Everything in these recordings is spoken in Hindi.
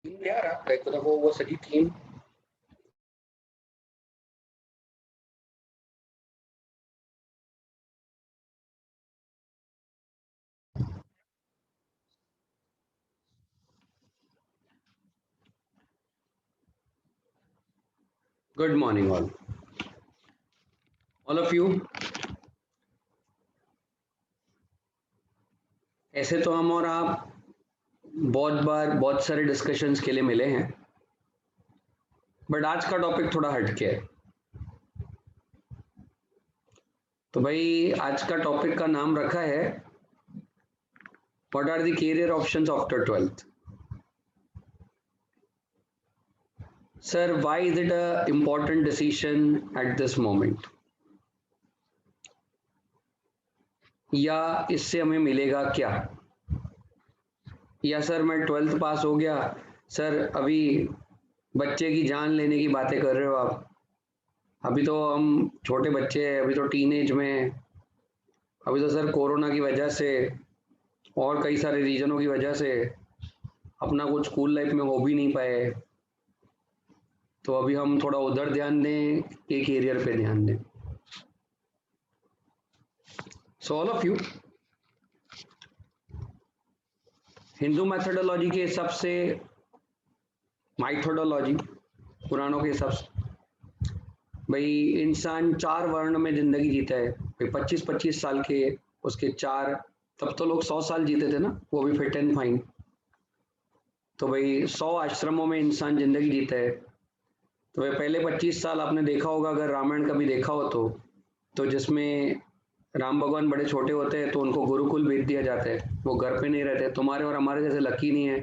यार देखो वो सजी theme. Good morning all of you. ऐसे तो हम और आप बहुत बार बहुत सारे डिस्कशंस के लिए मिले हैं, बट आज का टॉपिक थोड़ा हटके है। तो भाई आज का टॉपिक का नाम रखा है what are the career options after 12th। Sir why is it a important decision at this moment, या इससे हमें मिलेगा क्या, या सर मैं 12th पास हो गया, सर अभी बच्चे की जान लेने की बातें कर रहे हो आप। अभी तो हम छोटे बच्चे हैं, अभी तो टीनेज में हैं। अभी तो सर कोरोना की वजह से और कई सारे रीजनों की वजह से अपना कुछ स्कूल लाइफ में हो भी नहीं पाए, तो अभी हम थोड़ा उधर ध्यान दें एक एरियर पे ध्यान दें। सो all of you, Hindu methodology के हिसाब से, माइथोडोलॉजी पुराणों के हिसाब से, भाई इंसान 4 वर्ण में जिंदगी जीता है। भाई 25-25 साल के उसके 4, तब तो लोग 100 साल जीते थे ना, वो भी फिट एंड फाइन। तो भाई 100 आश्रमों में इंसान जिंदगी जीता है। तो भाई पहले 25 साल आपने देखा होगा, अगर रामायण कभी देखा हो तो जिसमें राम भगवान बड़े छोटे होते हैं तो उनको गुरुकुल भेज दिया जाता है, वो घर पे नहीं रहते। तुम्हारे और हमारे जैसे लकी नहीं है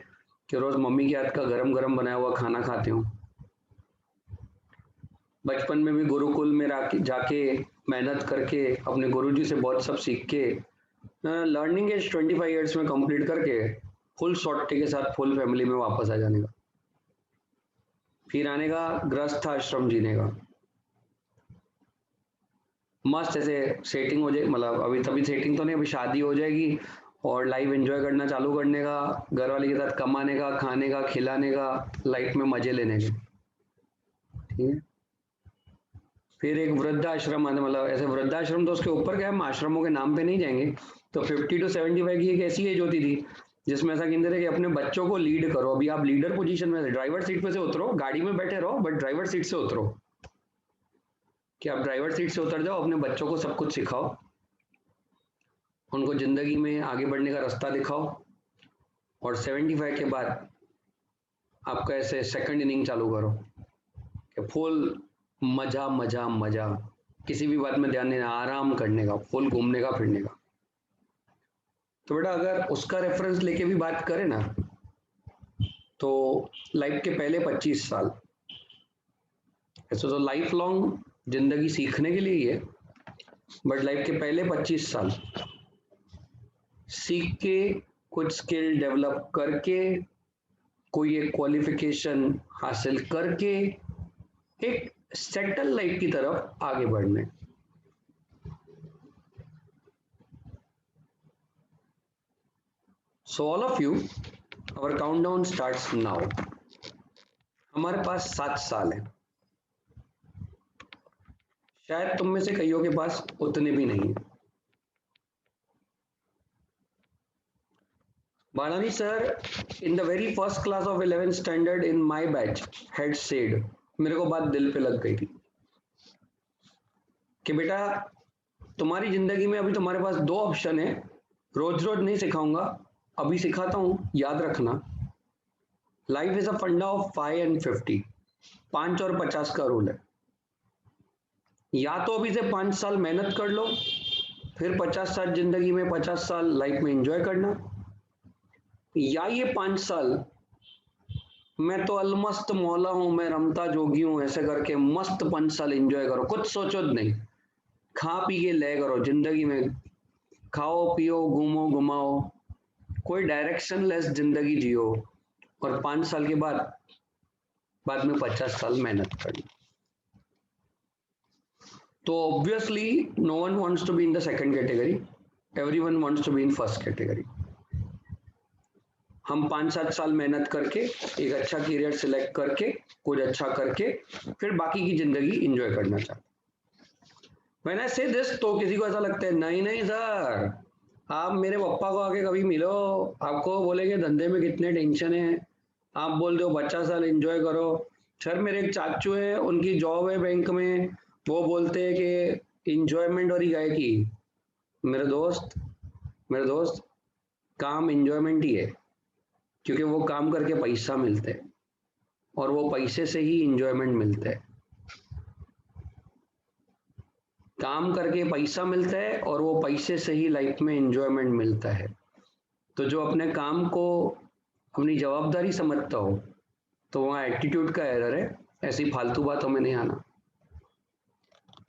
कि रोज मम्मी के हाथ का गरम गरम बनाया हुआ खाना खाते हो। बचपन में भी गुरुकुल में जाके मेहनत करके अपने गुरुजी से बहुत सब सीख के लर्निंग एज 25 ईयर्स में कंप्लीट करके फुल सॉर्टी के साथ फुल फैमिली में वापस आ जाने का, फिर आने का गृहस्थ आश्रम जीने का। मस्त ऐसे सेटिंग हो जाए, मतलब अभी तभी सेटिंग तो नहीं, अभी शादी हो जाएगी और लाइफ एंजॉय करना चालू करने का, घर वाले के साथ कमाने का, खाने का, खिलाने का, लाइफ में मजे लेने के। ठीक है। फिर एक वृद्धाश्रम आने, मतलब ऐसे वृद्धाश्रम तो उसके ऊपर क्या है, हम आश्रमों के नाम पे नहीं जाएंगे। तो 50 to 75 की एक ऐसी एज होती थी जिसमें ऐसा कहते थे कि अपने बच्चों को लीड करो। अभी आप लीडर पोजीशन में, ड्राइवर सीट पे से उतरो, गाड़ी में बैठे रहो बट ड्राइवर सीट से उतरो, कि आप ड्राइवर सीट से उतर जाओ, अपने बच्चों को सब कुछ सिखाओ, उनको जिंदगी में आगे बढ़ने का रास्ता दिखाओ। और 75 के बाद आपका ऐसे सेकंड इनिंग चालू करो कि फुल मजा मजा मजा, किसी भी बात में ध्यान नहीं देना, आराम करने का, फुल घूमने का, फिरने का। तो बेटा अगर उसका रेफरेंस लेके भी बात करें ना, तो लाइफ के पहले 25 साल, ऐसे तो लाइफ लॉन्ग जिंदगी सीखने के लिए ही है, बट लाइफ के पहले 25 साल सीख के, कुछ स्किल डेवलप करके, कोई एक क्वालिफिकेशन हासिल करके एक सेटल लाइफ की तरफ आगे बढ़ने। So all of you, our countdown starts now. हमारे पास 7 साल है, शायद तुम में से कईयों के पास उतने भी नहीं है। Bhanani sir, in the very first class of 11th standard in my batch had said, मेरे को बात दिल पे लग गई थी कि बेटा तुम्हारी जिंदगी में अभी तुम्हारे पास 2 ऑप्शन है, रोज रोज नहीं सिखाऊंगा, अभी सिखाता हूं, याद रखना। लाइफ इज अ फंडा ऑफ 5 and 50, 5 और 50 का रूल है। या तो अभी से 5 साल मेहनत कर लो, फिर 50 साल जिंदगी में, 50 साल लाइफ में एंजॉय करना, या ये 5 साल मैं तो अलमस्त मौला हूं, मैं रमता जोगी हूं, ऐसे करके मस्त 5 साल एंजॉय करो, कुछ सोचो नहीं, खा पी के ले करो जिंदगी में, खाओ पियो घूमो घुमाओ, कोई डायरेक्शन लेस जिंदगी जियो, और 5 साल के बाद में 50 साल मेहनत करनी। तो obviously no one wants to be in the second category, everyone wants to be in first category. हम 5-7 साल मेहनत करके एक अच्छा करियर सिलेक्ट करके कुछ अच्छा करके फिर बाकी की जिंदगी एंजॉय करना चाहते। When I say this, तो किसी को ऐसा लगता है नहीं नहीं सर, आप मेरे पापा को आके कभी मिलो, आपको बोलेंगे धंधे में कितने टेंशन है, आप बोलते हो 50 साल एंजॉय करो। सर मेरे एक चाचू है, उनकी जॉब है बैंक में, वो बोलते हैं कि इंजॉयमेंट और ही गाय की। मेरे दोस्त काम इंजॉयमेंट ही है, क्योंकि वो काम करके पैसा मिलता है और वो पैसे से ही इंजॉयमेंट मिलता है। काम करके पैसा मिलता है और वो पैसे से ही लाइफ में एंजॉयमेंट मिलता है। तो जो अपने काम को अपनी जवाबदारी समझता हो तो वहाँ एटीट्यूड का एरर है, ऐसी फालतू बातों में नहीं आना।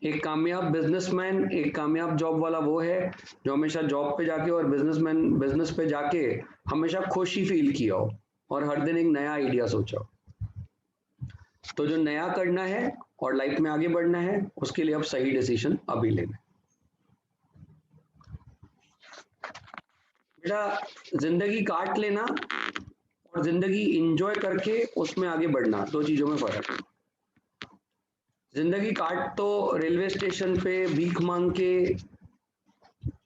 एक कामयाब बिजनेसमैन, एक कामयाब जॉब वाला वो है जो हमेशा जॉब पे जाके और बिजनेस पे जाके हमेशा खुशी फील किया हो और हर दिन एक नया आइडिया सोचा हो। तो जो नया करना है और लाइफ में आगे बढ़ना है, उसके लिए अब सही डिसीजन अभी लेना। बेटा जिंदगी काट लेना और जिंदगी एंजॉय करके उसमें आगे बढ़ना, दो चीजों में फर्क है। जिंदगी काट तो रेलवे स्टेशन पे भीख मांग के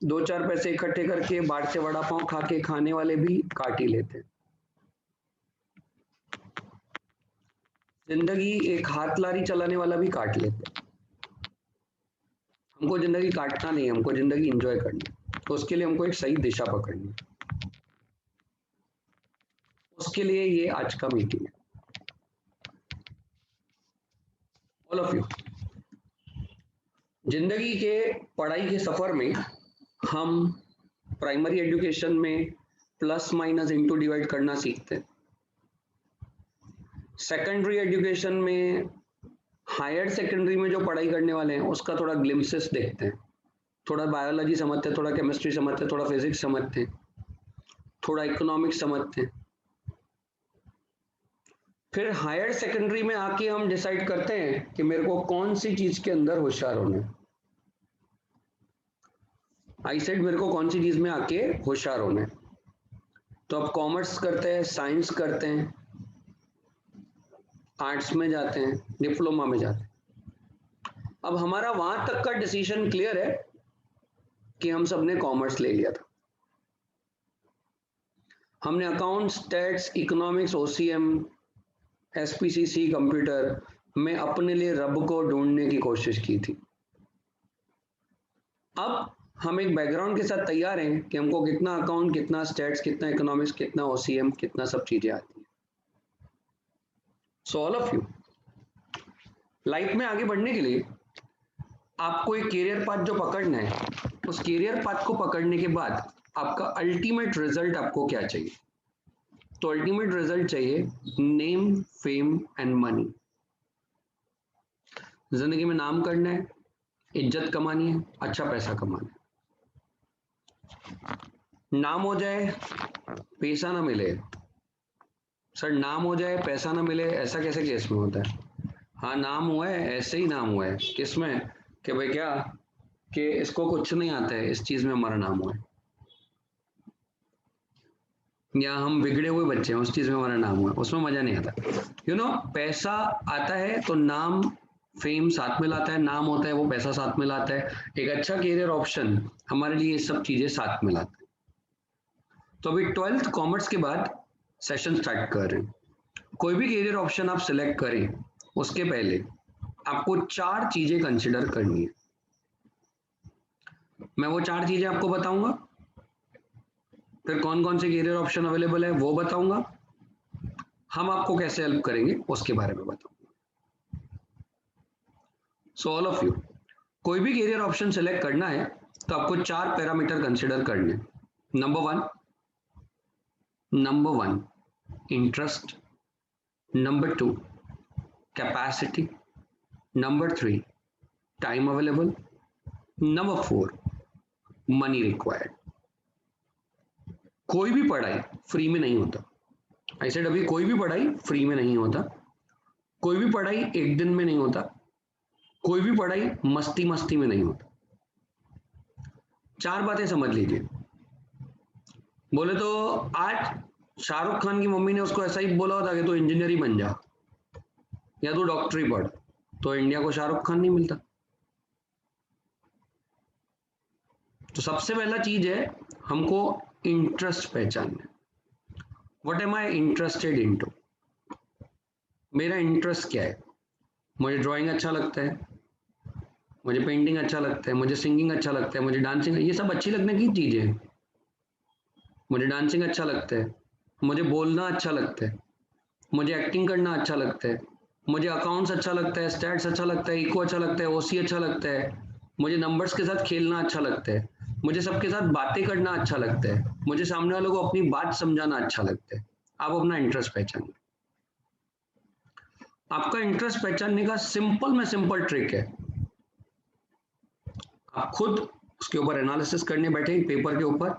2-4 पैसे इकट्ठे करके बाट से वड़ा पाव खा के खाने वाले भी काट ही लेते हैं। जिंदगी एक हाथ लारी चलाने वाला भी काट लेते हैं। हमको जिंदगी काटना नहीं, हमको जिंदगी एंजॉय करनी है। तो उसके लिए हमको एक सही दिशा पकड़नी है। उसके लिए ये आज का मीटिंग है। ऑल ऑफ यू, जिंदगी के पढ़ाई के सफर में हम प्राइमरी एजुकेशन में प्लस माइनस इंटू डिवाइड करना सीखते हैं। सेकेंडरी एजुकेशन में, हायर सेकेंडरी में जो पढ़ाई करने वाले हैं उसका थोड़ा ग्लिम्सेस देखते हैं, थोड़ा बायोलॉजी समझते हैं, थोड़ा केमिस्ट्री समझते हैं, थोड़ा फिजिक्स समझते हैं, थोड़ा इकोनॉमिक्स समझते हैं। फिर हायर सेकेंडरी में आके हम डिसाइड करते हैं कि मेरे को कौन सी चीज के अंदर होशियार होना है। आई सेड मेरे को कौन सी चीज में आके होशियार होना है। तो अब कॉमर्स करते हैं, साइंस करते हैं, आर्ट्स में जाते हैं, डिप्लोमा में जाते हैं। अब हमारा वहां तक का डिसीजन क्लियर है कि हम सबने कॉमर्स ले लिया था। हमने accounts, stats, economics, OCM, SPCC, computer में अपने लिए रब को ढूंढने की कोशिश की थी। अब हम एक बैकग्राउंड के साथ तैयार हैं कि हमको कितना अकाउंट, कितना स्टैट्स, कितना इकोनॉमिक्स, कितना ओसीएम, कितना सब चीजें आती हैं। सो ऑल ऑफ यू, लाइफ में आगे बढ़ने के लिए आपको एक कैरियर पाथ जो पकड़ना है, उस कैरियर पाथ को पकड़ने के बाद आपका अल्टीमेट रिजल्ट आपको क्या चाहिए? तो अल्टीमेट रिजल्ट चाहिए नेम, फेम एंड मनी। जिंदगी में नाम करना है, इज्जत कमानी है, अच्छा पैसा कमाना है। नाम हो जाए, पैसा ना मिले। सर नाम हो जाए, पैसा ना मिले, ऐसा कैसे केस में होता है? हाँ नाम हुआ है, ऐसे ही नाम हुआ है। किसमें? कि भाई क्या कि इसको कुछ नहीं आता है, इस चीज में हमारा नाम हुआ है, या हम बिगड़े हुए बच्चे हैं, उस चीज में हमारा नाम हुआ है, उसमें मजा नहीं आता। यू नो, पैसा आता है तो नाम, फेम साथ में लाता है, नाम होता है वो पैसा साथ में लाता है, एक अच्छा कैरियर ऑप्शन हमारे लिए ये सब चीजें साथ में लाता है। तो अभी 12th कॉमर्स के बाद सेशन स्टार्ट कर रहे हैं। कोई भी कैरियर ऑप्शन आप सिलेक्ट करें उसके पहले आपको 4 चीजें कंसिडर करनी है। मैं वो 4 चीजें आपको बताऊंगा, फिर कौन कौन से कैरियर ऑप्शन अवेलेबल है वो बताऊंगा, हम आपको कैसे हेल्प करेंगे उसके बारे में बताऊंगा। सो ऑल ऑफ यू, कोई भी कैरियर ऑप्शन सिलेक्ट करना है तो आपको 4 पैरामीटर कंसिडर करने। Number one interest, number 2 capacity, number 3 time available, number 4 money required. कोई भी पढ़ाई फ्री में नहीं होता। आई सेड अभी कोई भी पढ़ाई फ्री में नहीं होता, कोई भी पढ़ाई एक दिन में नहीं होता, कोई भी पढ़ाई मस्ती मस्ती में नहीं होता। 4 बातें समझ लीजिए। बोले तो आज शाहरुख खान की मम्मी ने उसको ऐसा ही बोला होता कि तू इंजीनियर ही बन जा या तू डॉक्टर ही पढ़, तो इंडिया को शाहरुख खान नहीं मिलता। तो सबसे पहला चीज है हमको इंटरेस्ट पहचानना। What am I interested into, मेरा इंटरेस्ट क्या है। मुझे ड्राइंग अच्छा लगता है, मुझे पेंटिंग अच्छा लगता है, मुझे सिंगिंग अच्छा लगता है, मुझे डांसिंग, ये सब अच्छी लगने की चीजें हैं। मुझे डांसिंग अच्छा लगता है, मुझे बोलना अच्छा लगता है, मुझे एक्टिंग करना अच्छा लगता है, मुझे अकाउंट्स अच्छा लगता है, स्टैट्स अच्छा लगता है, इको अच्छा लगता है, ओसी अच्छा लगता है, मुझे नंबर्स के साथ खेलना अच्छा लगता है, मुझे सबके साथ बातें करना अच्छा लगता है, मुझे सामने वालों को अपनी बात समझाना अच्छा लगता है। आप अपना इंटरेस्ट पहचानिए। आपका इंटरेस्ट पहचानने का सिंपल में सिंपल ट्रिक है, आप खुद उसके ऊपर एनालिसिस करने बैठे पेपर के ऊपर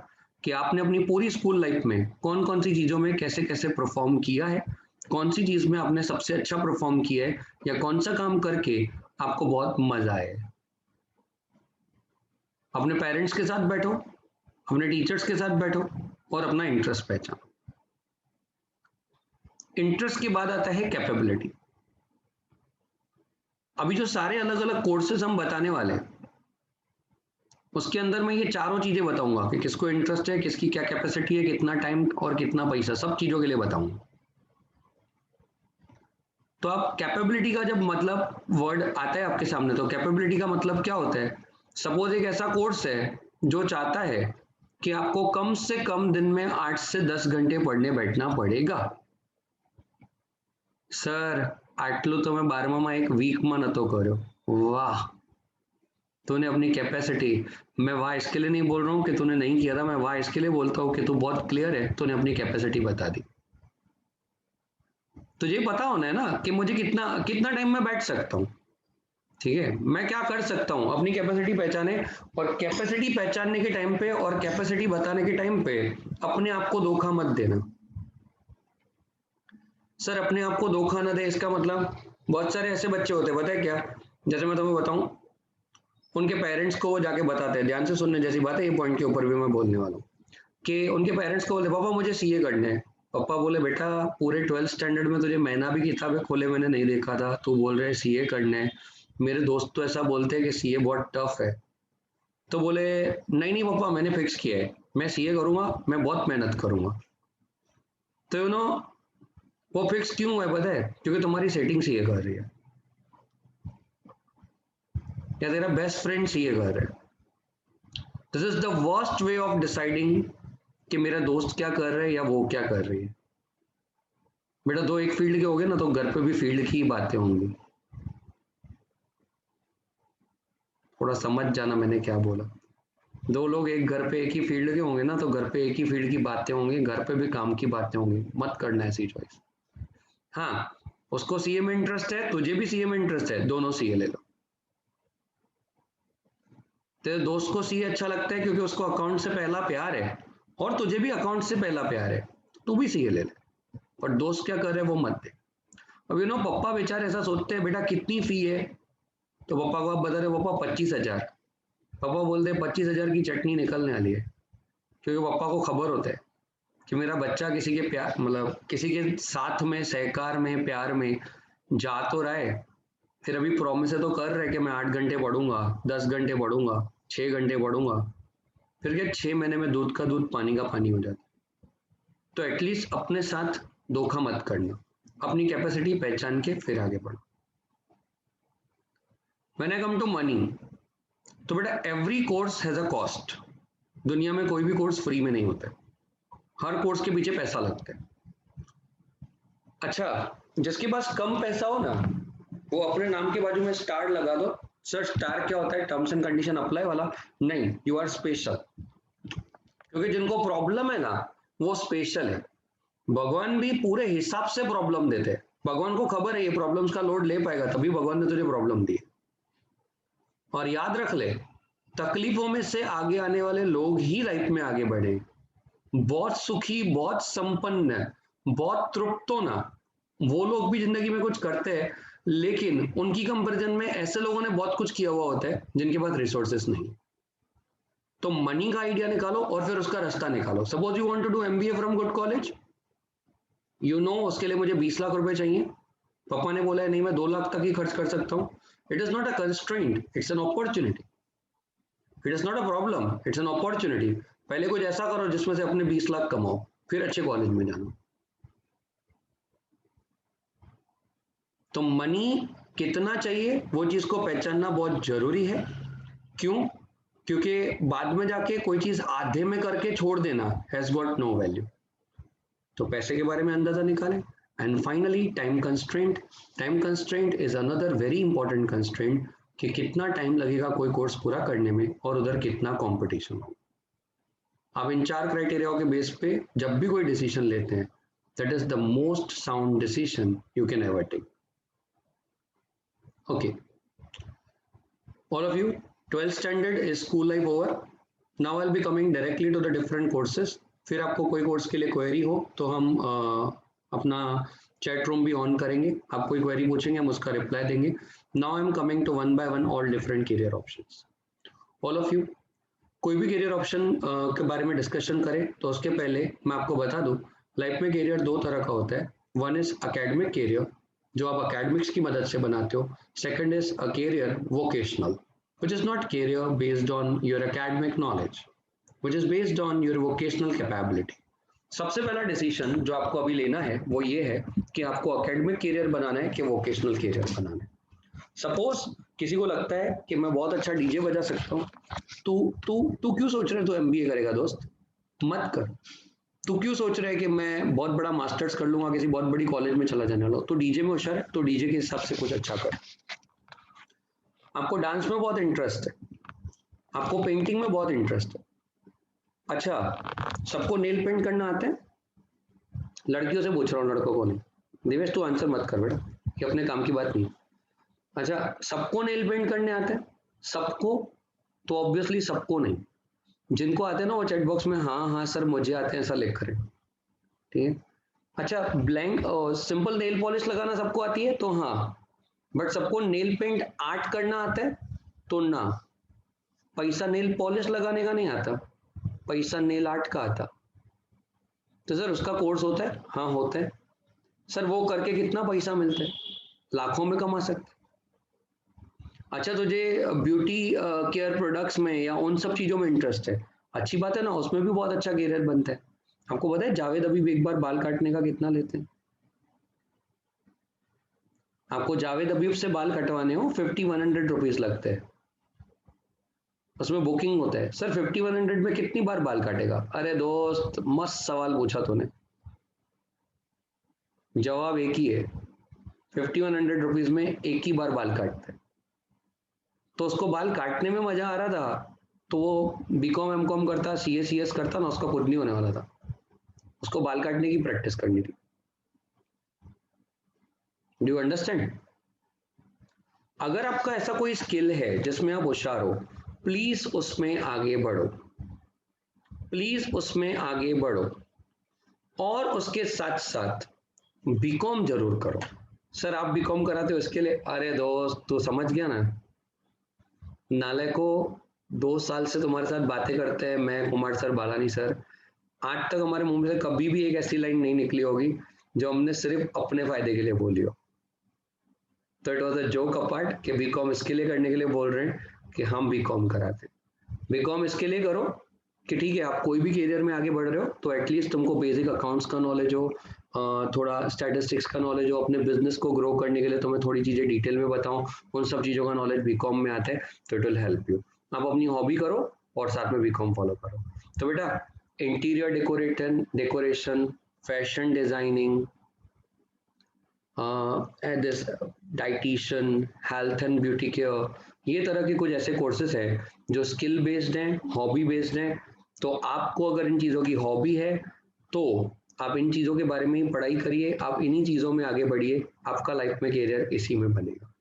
कि आपने अपनी पूरी स्कूल लाइफ में कौन कौन सी चीजों में कैसे कैसे परफॉर्म किया है, कौन सी चीज में आपने सबसे अच्छा परफॉर्म किया है, या कौन सा काम करके आपको बहुत मजा आया है। अपने पेरेंट्स के साथ बैठो, अपने टीचर्स के साथ बैठो और अपना इंटरेस्ट पहचानो। इंटरेस्ट के बाद आता है कैपेबिलिटी। अभी जो सारे अलग अलग कोर्सेज हम बताने वाले हैं उसके अंदर मैं ये चारों चीजें बताऊंगा कि किसको इंटरेस्ट है, किसकी क्या कैपेसिटी है, कितना टाइम और कितना पैसा, सब चीजों के लिए बताऊंगा। तो आप कैपेबिलिटी का जब मतलब वर्ड आता है आपके सामने, तो कैपेबिलिटी का मतलब क्या होता है। सपोज एक ऐसा कोर्स है जो चाहता है कि आपको कम से कम दिन में 8 से 10 घंटे पढ़ने बैठना पड़ेगा। सर આટલું તમે 12માં એક વીકમાં નતો કર્યો, वाह, तूने अपनी कैपेसिटी, मैं वाह इसके लिए नहीं बोल रहा हूँ कि तूने नहीं किया था, मैं वाह इसके लिए बोलता हूँ कि तू बहुत क्लियर है, तूने अपनी कैपेसिटी बता दी। तुझे पता होना है ना कि मुझे कितना कितना टाइम में बैठ सकता हूँ, ठीक है, मैं क्या कर सकता हूँ, अपनी कैपेसिटी पहचाने। और कैपेसिटी पहचानने के टाइम पे और कैपेसिटी बताने के टाइम पे अपने आप को धोखा मत देना। सर अपने आप को धोखा ना दे इसका मतलब, बहुत सारे ऐसे बच्चे होते हैं, पता है क्या, जैसे मैं तुम्हें बताऊं, उनके पेरेंट्स को वो जाके बताते हैं, ध्यान से सुनने जैसी बात है, ये पॉइंट के ऊपर भी मैं बोलने वाला हूँ, कि उनके पेरेंट्स को बोले पापा मुझे सीए करने है। पापा बोले बेटा पूरे 12th स्टैंडर्ड में तुझे महीना भी किताबें खोले मैंने नहीं देखा था, तू बोल रहे सीए करने है, मेरे दोस्त तो ऐसा बोलते हैं कि सीए बहुत टफ है। तो बोले नहीं नहीं पापा मैंने फिक्स किया है, मैं सीए करूंगा, मैं बहुत मेहनत करूंगा। तो वो फिक्स क्यों है पता है, क्योंकि तुम्हारी सेटिंग सीए कर रही है या तेरा बेस्ट फ्रेंड सीए कर रहा है। This is the worst way of deciding कि मेरा दोस्त क्या कर रहा है या वो क्या कर रही है। बेटा दो एक फील्ड के हो गए ना तो घर पे भी फील्ड की बातें होंगी। थोड़ा समझ जाना मैंने क्या बोला। दो लोग एक घर पे एक ही फील्ड के होंगे ना तो घर पे एक ही फील्ड की बातें होंगी, घर पे भी काम की बातें होंगी, मत करना ऐसी चॉइस। हाँ, उसको सीए में इंटरेस्ट है, तुझे भी सीए में इंटरेस्ट है, दोनों सीए ले लो। तेरे दोस्त को सीए अच्छा लगता है क्योंकि उसको अकाउंट से पहला प्यार है, और तुझे भी अकाउंट से पहला प्यार है, तू भी सीए ले ले। पर दोस्त क्या कर रहे हैं वो मत दे। अब पप्पा बेचारे ऐसा सोचते हैं बेटा कितनी फी है, तो पापा को आप बता रहे पापा 25,000। पापा बोलते हैं 25,000 की चटनी निकलने वाली है, क्योंकि पापा को खबर होता है कि मेरा बच्चा किसी के प्यार मतलब किसी के साथ में सहकार में प्यार में जा तो रहा है, फिर अभी प्रॉमिस तो कर रहे कि मैं 8 घंटे पढ़ूंगा, 10 घंटे पढ़ूंगा, 6 घंटे पढ़ूंगा, फिर क्या 6 महीने में दूध का दूध पानी का पानी हो जाता। तो एटलीस्ट अपने साथ धोखा मत करना, अपनी कैपेसिटी पहचान के फिर आगे बढ़ो। When I come to money, तो बेटा every course has a cost. दुनिया में कोई भी कोर्स फ्री में नहीं होता है, हर कोर्स के पीछे पैसा लगता है। अच्छा, जिसके पास कम पैसा हो ना वो अपने नाम के बाजू में स्टार लगा दो। सर स्टार क्या होता है, टर्म्स एंड कंडीशन अप्लाई वाला नहीं, यू आर स्पेशल। क्योंकि जिनको प्रॉब्लम है ना वो स्पेशल है। भगवान भी पूरे हिसाब से प्रॉब्लम देते हैं, भगवान को खबर है ये प्रॉब्लम्स का लोड ले पाएगा, तभी भगवान ने तुझे प्रॉब्लम दी। और याद रख ले, तकलीफों में से आगे आने वाले लोग ही लाइफ में आगे बढ़े। बहुत सुखी, बहुत संपन्न, बहुत तृप्त हो ना, वो लोग भी जिंदगी में कुछ करते हैं, लेकिन उनकी कंपैरिजन में ऐसे लोगों ने बहुत कुछ किया हुआ होता है जिनके पास रिसोर्सेस नहीं। तो मनी का आइडिया निकालो और फिर उसका रास्ता निकालो। Suppose you want to do MBA from good college, उसके लिए मुझे 20 लाख रुपए चाहिए, पापा ने बोला है नहीं मैं 2 लाख तक ही खर्च कर सकता हूँ. It is not a constraint, it's an opportunity. It is not a problem, it's an opportunity. पहले कुछ ऐसा करो जिसमें से अपने 20 लाख कमाओ, फिर अच्छे कॉलेज में जाना. तो मनी कितना चाहिए वो चीज को पहचानना बहुत जरूरी है. क्यों? क्योंकि बाद में जाके कोई चीज आधे में करके छोड़ देना हैज गॉट नो वैल्यू. तो पैसे के बारे में अंदाजा निकालें. And finally time constraint. Time constraint is another very important constraint कि कितना टाइम लगेगा कोई कोर्स पूरा करने में और उधर कितना कंपटीशन हो. आप इन 4 क्राइटेरिया के बेस पे जब भी कोई डिसीजन लेते हैं, that is the most sound decision you can ever take. Okay, all of you, 12th standard is school life over. Now I'll be coming directly to the different courses. फिर आपको कोई कोर्स के लिए क्वेरी हो तो हम अपना चैट रूम भी ऑन करेंगे, आप कोई क्वेरी पूछेंगे हम उसका रिप्लाई देंगे. Now I am coming to one by one all different career options. All of you, कोई भी करियर ऑप्शन के बारे में डिस्कशन करें तो उसके पहले मैं आपको बता दूं, लाइफ में करियर 2 तरह का होता है. वन इज अकेडमिक करियर, जो आप अकेडमिक्स की मदद से बनाते हो. Second is a career vocational, which is not career based on your academic knowledge, which is based on your vocational capability. सबसे पहला डिसीजन जो आपको अभी लेना है वो ये है कि आपको अकेडमिक करियर बनाना है कि वोकेशनल करियर बनाना है. सपोज किसी को लगता है कि मैं बहुत अच्छा डीजे बजा सकता हूँ. तू तू तू क्यों सोच रहा है तू एमबीए करेगा दोस्त? मत कर. तू क्यों सोच रहा है कि मैं बहुत बड़ा मास्टर्स कर लूंगा, किसी बहुत बड़ी कॉलेज में चला जाने वाला? तो डीजे में होशियार है तो डीजे के हिसाब से कुछ अच्छा कर. आपको डांस में बहुत इंटरेस्ट है, आपको पेंटिंग में बहुत इंटरेस्ट है. अच्छा, सबको नेल पेंट करना आता है? लड़कियों से पूछ रहा हूँ, लड़कों को नहीं. दिवेश तू आंसर मत कर बेटा, ये अपने काम की बात नहीं. अच्छा, सबको नेल पेंट करने आता है? सबको? तो ऑब्वियसली सबको नहीं. जिनको आते हैं ना वो चैट बॉक्स में हाँ हाँ सर मुझे आते हैं ऐसा लिख करें. ठीक है. अच्छा, ब्लैंक सिंपल नेल पॉलिश लगाना सबको आती है? तो हाँ. बट सबको नेल पेंट आर्ट करना आता है? तो ना. पैसा नेल पॉलिश लगाने का नहीं आता, पैसा नेल आर्ट का आता. तो सर उसका कोर्स होता है? हाँ होता है. सर वो करके कितना पैसा मिलता है? लाखों में कमा सकते. अच्छा, तुझे ब्यूटी केयर प्रोडक्ट्स में या उन सब चीजों में इंटरेस्ट है, अच्छी बात है ना, उसमें भी बहुत अच्छा करियर बनता है. आपको पता है जावेद अभी एक बार बाल काटने का कितना लेते हैं? आपको जावेद अबीब से बाल कटवाने हो 50-100 रुपीज लगते हैं. उसमें बुकिंग होता है. सर 50-100 में कितनी बार बाल काटेगा? अरे दोस्त मस्त सवाल पूछा तूने. जवाब एक ही है, 50-100 रुपीज में एक ही बार बाल काटते हैं. तो उसको बाल काटने में मजा आ रहा था तो वो बीकॉम एमकॉम करता, सीएस करता ना, उसका कुछ नहीं होने वाला था. उसको बाल काटने की प्रैक्टिस करनी थी. Do you understand? अगर आपका ऐसा कोई स्किल है जिसमें आप होशियार हो, प्लीज उसमें आगे बढ़ो, प्लीज उसमें आगे बढ़ो. और उसके साथ साथ बीकॉम जरूर करो. सर आप बीकॉम कराते हो इसके लिए? अरे दोस्त तू समझ गया ना, नाले को 2 साल से तुम्हारे साथ बातें करते हैं मैं, कुमार सर, बालानी सर, आज तक हमारे मुंह में से कभी भी एक ऐसी लाइन नहीं निकली होगी जो हमने सिर्फ अपने फायदे के लिए बोली हो. तो it was a joke apart कि बीकॉम इसके लिए करने के लिए बोल रहे हैं कि हम बीकॉम कराते हैं. बीकॉम इसके लिए करो कि ठीक है आप कोई भी करियर में आगे बढ़ रहे हो तो एटलीस्ट तुमको बेसिक अकाउंट्स का नॉलेज हो, थोड़ा स्टैटिस्टिक्स का नॉलेज हो, अपने बिजनेस को ग्रो करने के लिए तुम्हें थोड़ी चीजें डिटेल में बताऊं, उन सब चीजों का नॉलेज बीकॉम में आता है. तो इट विल हेल्प यू. आप अपनी हॉबी करो और साथ में बीकॉम फॉलो करो. तो बेटा interior decoration, fashion designing, this dietitian, health and beauty care, ये तरह के कुछ ऐसे कोर्सेज हैं जो स्किल बेस्ड हैं, हॉबी बेस्ड हैं. तो आपको अगर इन चीज़ों की हॉबी है तो आप इन चीज़ों के बारे में ही पढ़ाई करिए, आप इन्हीं चीज़ों में आगे बढ़िए, आपका लाइफ में करियर इसी में बनेगा.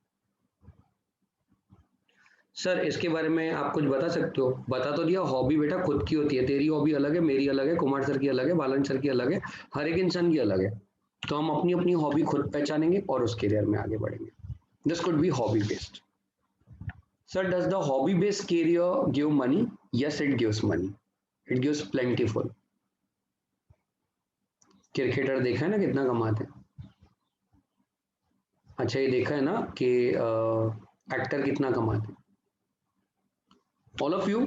सर इसके बारे में आप कुछ बता सकते हो? बता तो दिया, हॉबी बेटा खुद की होती है. तेरी हॉबी अलग है, मेरी अलग है, कुमार सर की अलग है, बालन सर की अलग है, हर एक इंसान की अलग है. तो हम अपनी अपनी हॉबी खुद पहचानेंगे और उस करियर में आगे बढ़ेंगे. This could be hobby based. Sir does the hobby based career give money? Yes it gives money, it gives plentiful. Cricketer देखा है ना कितना कमाते हैं। अच्छा ये देखा है ना कि एक्टर कितना कमाते हैं। ऑल ऑफ यू,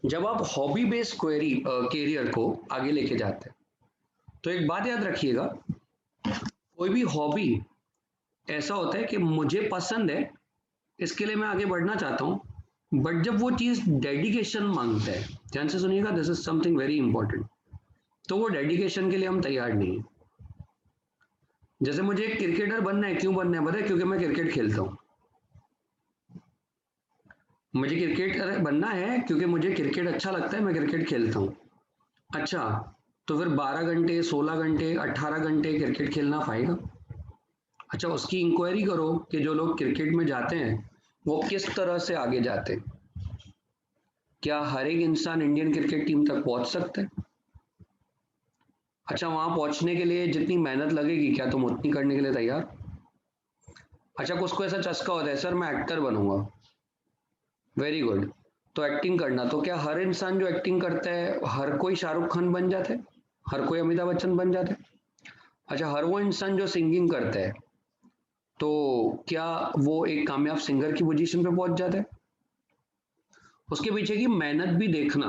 जब आप हॉबी बेस्ड क्वेरी कैरियर को आगे लेके जाते हैं तो एक बात याद रखिएगा, कोई भी हॉबी ऐसा होता है कि मुझे पसंद है, इसके लिए मैं आगे बढ़ना चाहता हूं, बट जब वो चीज डेडिकेशन मांगता है, ध्यान से सुनिएगा, this is something very important, तो वो डेडिकेशन के लिए हम तैयार नहीं है। जैसे मुझे एक क्रिकेटर बनना है, क्यों बनना है पता है? क्योंकि मैं क्रिकेट खेलता हूँ। मुझे क्रिकेटर बनना है क्योंकि मुझे क्रिकेट अच्छा लगता है, मैं क्रिकेट खेलता हूँ। अच्छा, तो फिर 12 घंटे, 16 घंटे, 18 घंटे क्रिकेट खेलना पाएगा? अच्छा, उसकी इंक्वायरी करो कि जो लोग क्रिकेट में जाते हैं वो किस तरह से आगे जाते हैं। क्या हर एक इंसान इंडियन क्रिकेट टीम तक पहुंच सकता है? अच्छा, वहां पहुंचने के लिए जितनी मेहनत लगेगी, क्या तुम उतनी करने के लिए तैयार? अच्छा, कुछ को ऐसा चस्का होता है, सर मैं एक्टर बनूंगा, वेरी गुड, तो एक्टिंग करना, तो क्या हर इंसान जो एक्टिंग करता है, हर कोई शाहरुख खान बन जाता है, हर कोई अमिताभ बच्चन बन जाता है? अच्छा, हर वो इंसान जो सिंगिंग करता है, तो क्या वो एक कामयाब सिंगर की पोजीशन पे पहुंच जाता है? उसके पीछे की मेहनत भी देखना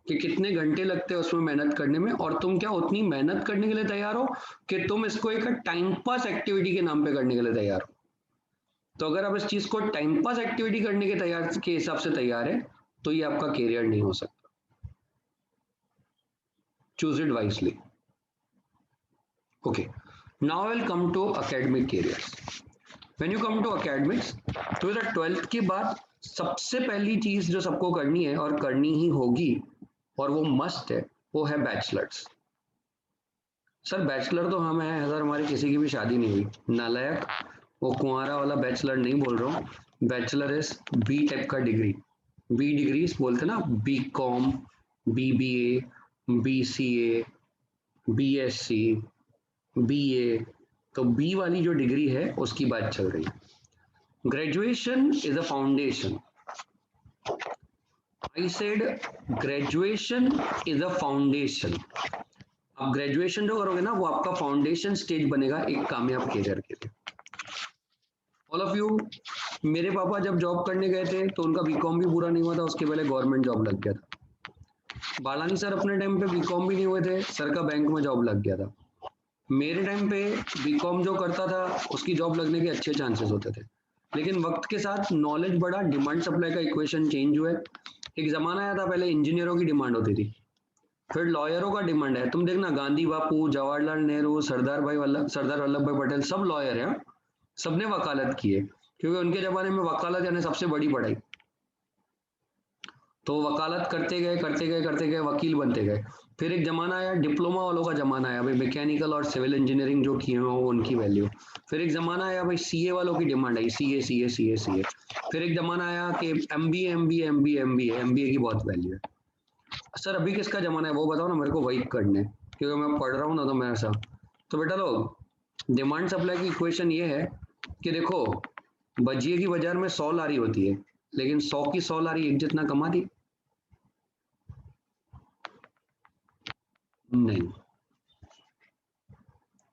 कि कितने घंटे लगते हैं उसमें मेहनत करने में, और तुम क्या उतनी मेहनत करने के लिए तैयार हो कि तुम इसको एक टाइम पास एक्टिविटी के नाम पे करने के लिए तैयार हो? तो अगर आप इस चीज को टाइम पास एक्टिविटी करने के तैयार के हिसाब से तैयार है, तो ये आपका कैरियर नहीं हो सकता। Choose it wisely. Okay, now I will come to academic careers. When you come to academics, तो बेटा 12th के बाद सबसे पहली चीज जो सबको करनी है और करनी ही होगी, और वो मस्ट है, वो है बैचलर्स। सर बैचलर तो हम हैं सर, हमारी किसी की भी शादी नहीं हुई, नालायक, वो कुंवारा वाला बैचलर नहीं बोल रहा हूँ। बैचलर इज बी टाइप का डिग्री, बी डिग्रीज बोलते ना, बी कॉम, बी बी ए, बी सी ए, बी एस सी, बी ए, तो बी वाली जो डिग्री है उसकी बात चल रही है। Graduation is a foundation. I said graduation is a foundation. आप ग्रेजुएशन जो करोगे ना, वो आपका फाउंडेशन स्टेज बनेगा एक कामयाब कैरियर के लिए। ऑल ऑफ यू, मेरे पापा जब जॉब करने गए थे तो उनका बीकॉम भी पूरा नहीं हुआ था, उसके पहले गवर्नमेंट जॉब लग गया था। बालानी सर अपने टाइम पे बीकॉम भी नहीं हुए थे, सर का बैंक में जॉब लग गया था। मेरे टाइम पे बीकॉम जो करता था उसकी जॉब लगने के अच्छे चांसेस होते थे, लेकिन वक्त के साथ नॉलेज बढ़ा, डिमांड सप्लाई का इक्वेशन चेंज हुआ। एक जमाना आया था पहले इंजीनियरों की डिमांड होती थी, फिर लॉयरों का डिमांड है। तुम देखना गांधी बापू, जवाहरलाल नेहरू, सरदार वल्लभ भाई पटेल, सब लॉयर हैं, सबने वकालत की है, क्योंकि उनके जमाने में वकालत यानी सबसे बड़ी पढ़ाई। तो वकालत करते गए करते गए करते गए वकील बनते गए। फिर एक जमाना आया डिप्लोमा वालों का, जमाना आया भाई मैकेनिकल और सिविल इंजीनियरिंग जो किए हो उनकी वैल्यू। फिर एक जमाना आया भाई सीए वालों की डिमांड आई, सीए सीए सीए सीए। फिर एक जमाना आया कि MBA MBA MBA MBA MBA की बहुत वैल्यू है। सर अभी किसका जमाना है वो बताओ ना मेरे को, वही करने, क्योंकि मैं पढ़ रहा हूँ ना, तो मैं ऐसा। तो बेटा लोग, डिमांड सप्लाई की इक्वेशन ये है कि देखो, भजिए की बाजार में 100 लारी होती है, लेकिन 100 की 100 लारी एक जितना कमाती नहीं।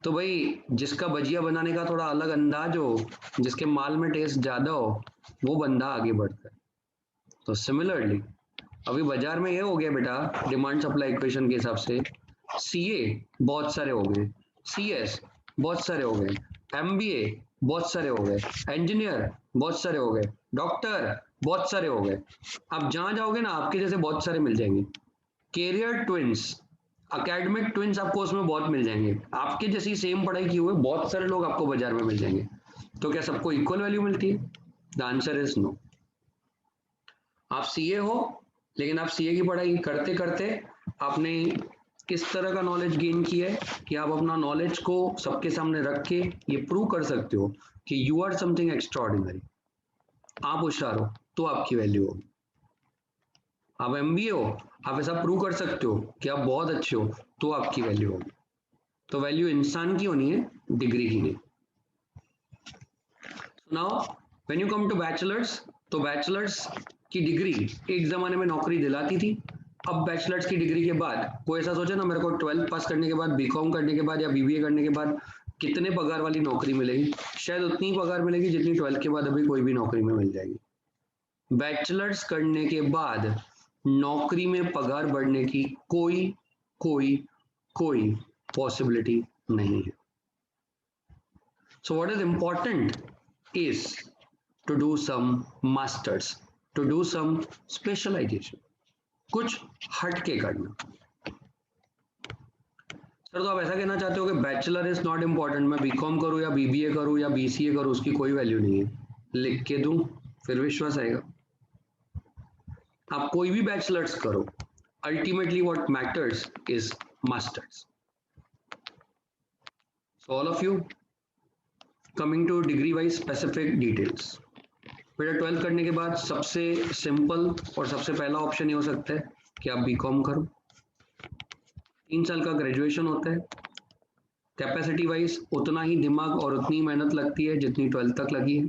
तो भाई जिसका भजिया बनाने का थोड़ा अलग अंदाज हो, जिसके माल में टेस्ट ज्यादा हो, वो बंदा आगे बढ़ता है। तो सिमिलरली अभी बाजार में ये हो गया बेटा, डिमांड सप्लाई इक्वेशन के हिसाब से, सीए बहुत सारे हो गए, सीएस बहुत सारे हो गए, एमबीए बहुत सारे हो गए, इंजीनियर बहुत सारे हो गए, डॉक्टर बहुत सारे हो गए। आप जहां जाओगे ना आपके जैसे बहुत सारे मिल जाएंगे। कैरियर ट्विंस, अकेडमिक ट्विंस आपको उसमें बहुत मिल जाएंगे, आपके जैसी सेम पढ़ाई किए हुए बहुत सारे लोग आपको बाजार में मिल जाएंगे। तो क्या सबको इक्वल वैल्यू मिलती है? The answer is no. आप सीए हो, लेकिन आप सीए की पढ़ाई करते करते आपने किस तरह का नॉलेज गेन किया है कि आप अपना नॉलेज को सबके सामने रख के ये प्रूव कर सकते हो कि यू आर समथिंग एक्स्ट्राऑर्डिनरी। आप होशियार हो तो आपकी वैल्यू होगी। आप एमबीए हो, आप ऐसा प्रूव कर सकते हो कि आप बहुत अच्छे हो, तो आपकी वैल्यू होगी। तो वैल्यू इंसान की होनी है, डिग्री की नहीं। Now when you come to bachelors, तो बैचलर्स की डिग्री एक जमाने में नौकरी दिलाती थी, अब बैचलर्स की डिग्री के बाद कोई ऐसा सोचे ना, मेरे को 12th पास करने के बाद बीकॉम करने के बाद या बीबीए करने के बाद कितने पगार वाली नौकरी मिलेगी? शायद उतनी पगार मिलेगी जितनी 12th के बाद अभी कोई भी नौकरी में मिल जाएगी। बैचलर्स करने के बाद नौकरी में पगार बढ़ने की कोई कोई कोई पॉसिबिलिटी नहीं है। So what is important is to do some masters, to do some specialization, कुछ हट के करना। सर तो आप ऐसा कहना चाहते हो कि बैचलर इज नॉट इम्पॉर्टेंट, मैं बीकॉम करूं या बीबीए करूं या बीसीए करूं उसकी कोई वैल्यू नहीं है, लिख के दूं फिर विश्वास आएगा। आप कोई भी बैचलर्स करो, ultimately what matters is masters. So all of you coming two degree wise specific details. बेटा 12th करने के बाद सबसे सिंपल और सबसे पहला ऑप्शन ये हो सकता है कि आप बीकॉम करो। 3 साल का ग्रेजुएशन होता है। कैपेसिटी वाइज उतना ही दिमाग और उतनी मेहनत लगती है जितनी 12th तक लगी है।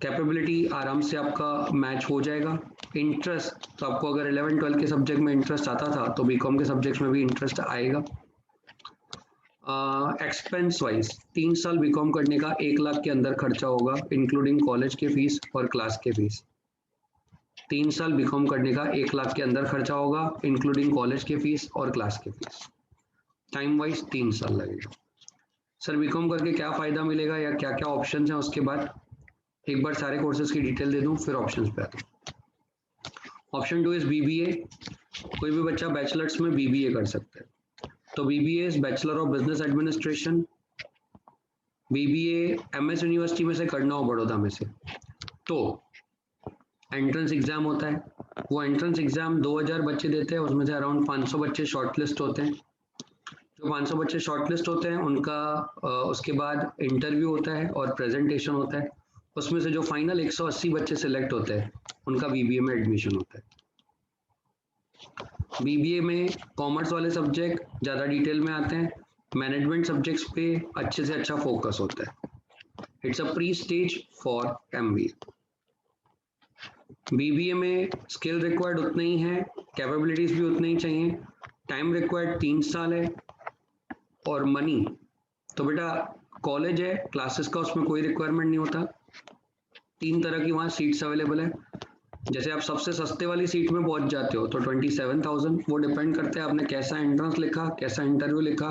कैपेबिलिटी आराम से आपका मैच हो जाएगा। इंटरेस्ट तो आपको अगर 11 12 के सब्जेक्ट में इंटरेस्ट आता था तो बीकॉम के सब्जेक्ट में भी इंटरेस्ट आएगा। एक्सपेंस वाइज 3 साल बीकॉम करने का 1 लाख के अंदर खर्चा होगा, इंक्लूडिंग कॉलेज के फीस और क्लास के फीस। 3 साल बीकॉम करने का 1 लाख के अंदर खर्चा होगा, इंक्लूडिंग कॉलेज के फीस और क्लास के फीस। टाइम वाइज 3 साल लगेगा। सर बीकॉम करके क्या फायदा मिलेगा या क्या क्या ऑप्शन हैं उसके बाद? एक बार सारे कोर्सेज की डिटेल दे दूं फिर ऑप्शंस पे आते हैं। Option 2 is BBA. कोई भी बच्चा बैचलर्स में बीबीए कर सकता है। तो BBA is bachelor of business administration. BBA MS university में से करना हो बड़ौदा में से तो एंट्रेंस एग्जाम होता है। वो एंट्रेंस एग्जाम 2000 बच्चे देते हैं, उसमें से अराउंड 500 बच्चे शॉर्टलिस्ट होते हैं। जो 500 बच्चे शॉर्टलिस्ट होते हैं उनका उसके बाद इंटरव्यू होता है और प्रेजेंटेशन होता है। उसमें से जो फाइनल 180 बच्चे सिलेक्ट होते हैं उनका बीबीए में एडमिशन होता है। बीबीए में कॉमर्स वाले सब्जेक्ट ज़्यादा डिटेल में आते हैं, मैनेजमेंट सब्जेक्ट्स पे अच्छे से अच्छा फोकस होता है। It's a pre stage for MBA. BBA में स्किल रिक्वायर्ड उतने ही है, कैपेबिलिटीज भी उतने ही चाहिए। टाइम रिक्वायर्ड 3 साल है और मनी तो बेटा कॉलेज है, क्लासेस का उसमें कोई रिक्वायरमेंट नहीं होता। 3 तरह की वहाँ सीट्स अवेलेबल है। जैसे आप सबसे सस्ते वाली सीट में पहुंच जाते हो तो 27,000, वो डिपेंड करता है आपने कैसा एंट्रेंस लिखा, कैसा इंटरव्यू लिखा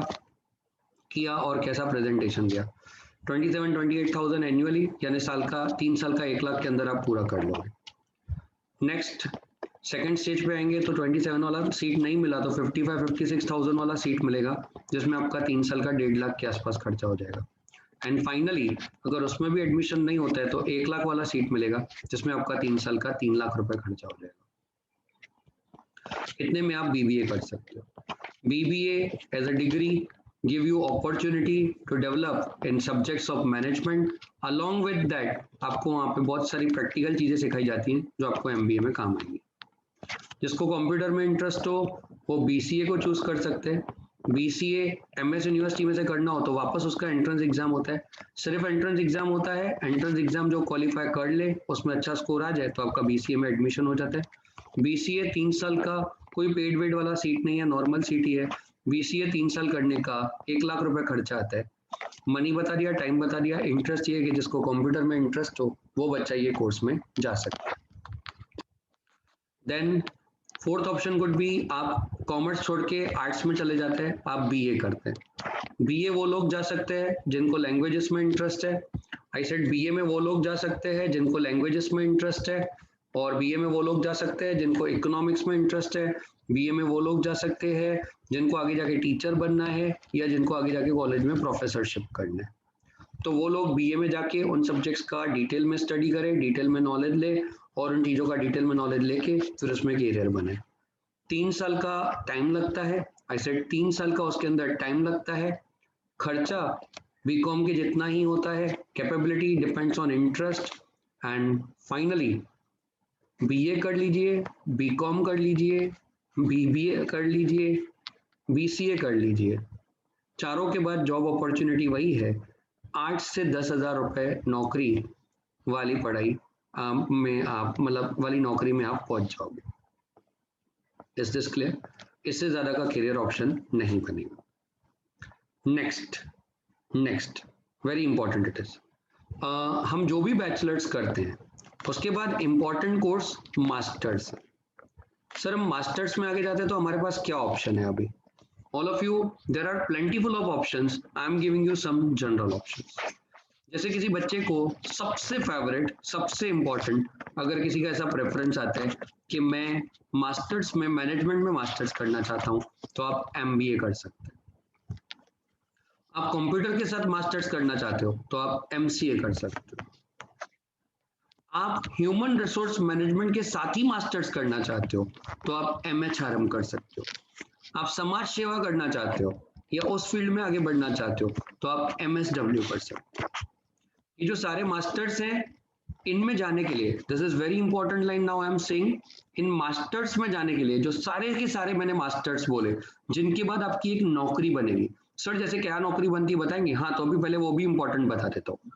किया और कैसा प्रेजेंटेशन दिया। 27-28,000 एनुअली, यानी साल का 3 साल का 1 लाख के अंदर आप पूरा कर लोगे। नेक्स्ट सेकंड स्टेज पे आएंगे तो 27 वाला सीट नहीं मिला तो 55-56,000 वाला सीट मिलेगा, जिसमें आपका 3 साल का 1.5 लाख के आसपास खर्चा हो जाएगा। एंड फाइनली अगर उसमें भी एडमिशन नहीं होता है तो 1 लाख वाला सीट मिलेगा, जिसमें आपका 3 साल का 3 लाख रुपए खर्चा हो जाएगा। इतने में आप बीबीए कर सकते हो। BBA as a degree give you opportunity to develop in subjects of management. Along with that आपको वहाँ पे बहुत सारी प्रैक्टिकल चीजें सिखाई जाती हैं जो आपको एमबीए में काम आएंगी। जिसको कंप्यूटर में इंटरेस्ट हो वो बीसीए को चूज कर सकते हैं। बीसीए एमएस यूनिवर्सिटी में से करना हो तो वापस उसका एंट्रेंस एग्जाम होता है। सिर्फ एंट्रेंस एग्जाम होता है। एंट्रेंस एग्जाम जो क्वालिफाई कर ले उसमें अच्छा स्कोर आ जाए तो आपका बीसीए में एडमिशन हो जाता है। बीसीए 3 साल का कोई पेड वेड वाला सीट नहीं है, नॉर्मल सीट ही है। बीसीए 3 साल करने का 1 लाख रुपए खर्चा आता है। मनी बता दिया, टाइम बता दिया। इंटरेस्ट ये है कि जिसको कंप्यूटर में इंटरेस्ट हो वो बच्चा ये कोर्स में जा सकता है। Then fourth option could be आप कॉमर्स छोड़ के आर्ट्स में चले जाते हैं, आप बीए करते हैं। बीए वो लोग जा सकते हैं जिनको लैंग्वेजेस में इंटरेस्ट है। आई सेड बीए में वो लोग जा सकते हैं जिनको लैंग्वेजेस में इंटरेस्ट है, और बीए में वो लोग जा सकते हैं जिनको इकोनॉमिक्स में इंटरेस्ट है। बीए में वो लोग जा सकते हैं जिनको आगे जाके टीचर बनना है या जिनको आगे जाके कॉलेज में प्रोफेसरशिप करना है। तो वो लोग बीए में जाके उन सब्जेक्ट्स का डिटेल में स्टडी करें, डिटेल में नॉलेज ले और उन चीज़ों का डिटेल में नॉलेज लेके फिर उसमें कैरियर बने। 3 साल का टाइम लगता है। आई सेड 3 साल का उसके अंदर टाइम लगता है। खर्चा बीकॉम के जितना ही होता है। Capability depends on interest. And finally BA कर लीजिए, बीकॉम कर लीजिए, बीबीए कर लीजिए, बीसीए कर लीजिए, चारों के बाद जॉब अपॉर्चुनिटी वही है। 8 से 10,000 रुपए नौकरी वाली पढ़ाई में आप मतलब वाली नौकरी में आप पहुंच जाओगे। Is this clear? इससे ज्यादा का करियर ऑप्शन नहीं बनेगा। Next very important it is, हम जो भी बैचलर्स करते हैं उसके बाद इंपॉर्टेंट कोर्स मास्टर्स। सर हम मास्टर्स में आगे जाते हैं तो हमारे पास क्या ऑप्शन है अभी? All of you, there are plentiful of options, I am giving you some general options. जैसे किसी बच्चे को सबसे फेवरेट, सबसे इंपॉर्टेंट, अगर किसी का ऐसा प्रेफरेंस आता है कि मैं मास्टर्स में मैनेजमेंट में मास्टर्स करना चाहता हूं, तो आप एमबीए कर सकते हैं। आप कंप्यूटर के साथ मास्टर्स करना चाहते हो तो आप एमसीए कर सकते हो। आप ह्यूमन रिसोर्स मैनेजमेंट के साथ ही मास्टर्स करना चाहते हो तो आप एमएचआरएम कर सकते हो। आप समाज सेवा करना चाहते हो या उस फील्ड में आगे बढ़ना चाहते हो तो आप एमएसडब्ल्यू कर सकते हो। ये जो सारे मास्टर्स हैं, इनमें जाने के लिए, this is very important line now I am saying, in masters में जाने के लिए जो सारे के सारे मैंने मास्टर्स बोले, जिनके बाद आपकी एक नौकरी बनेगी। सर जैसे क्या नौकरी बनती है बताएंगे? हाँ, तो अभी पहले वो भी इंपॉर्टेंट बता देता हूँ।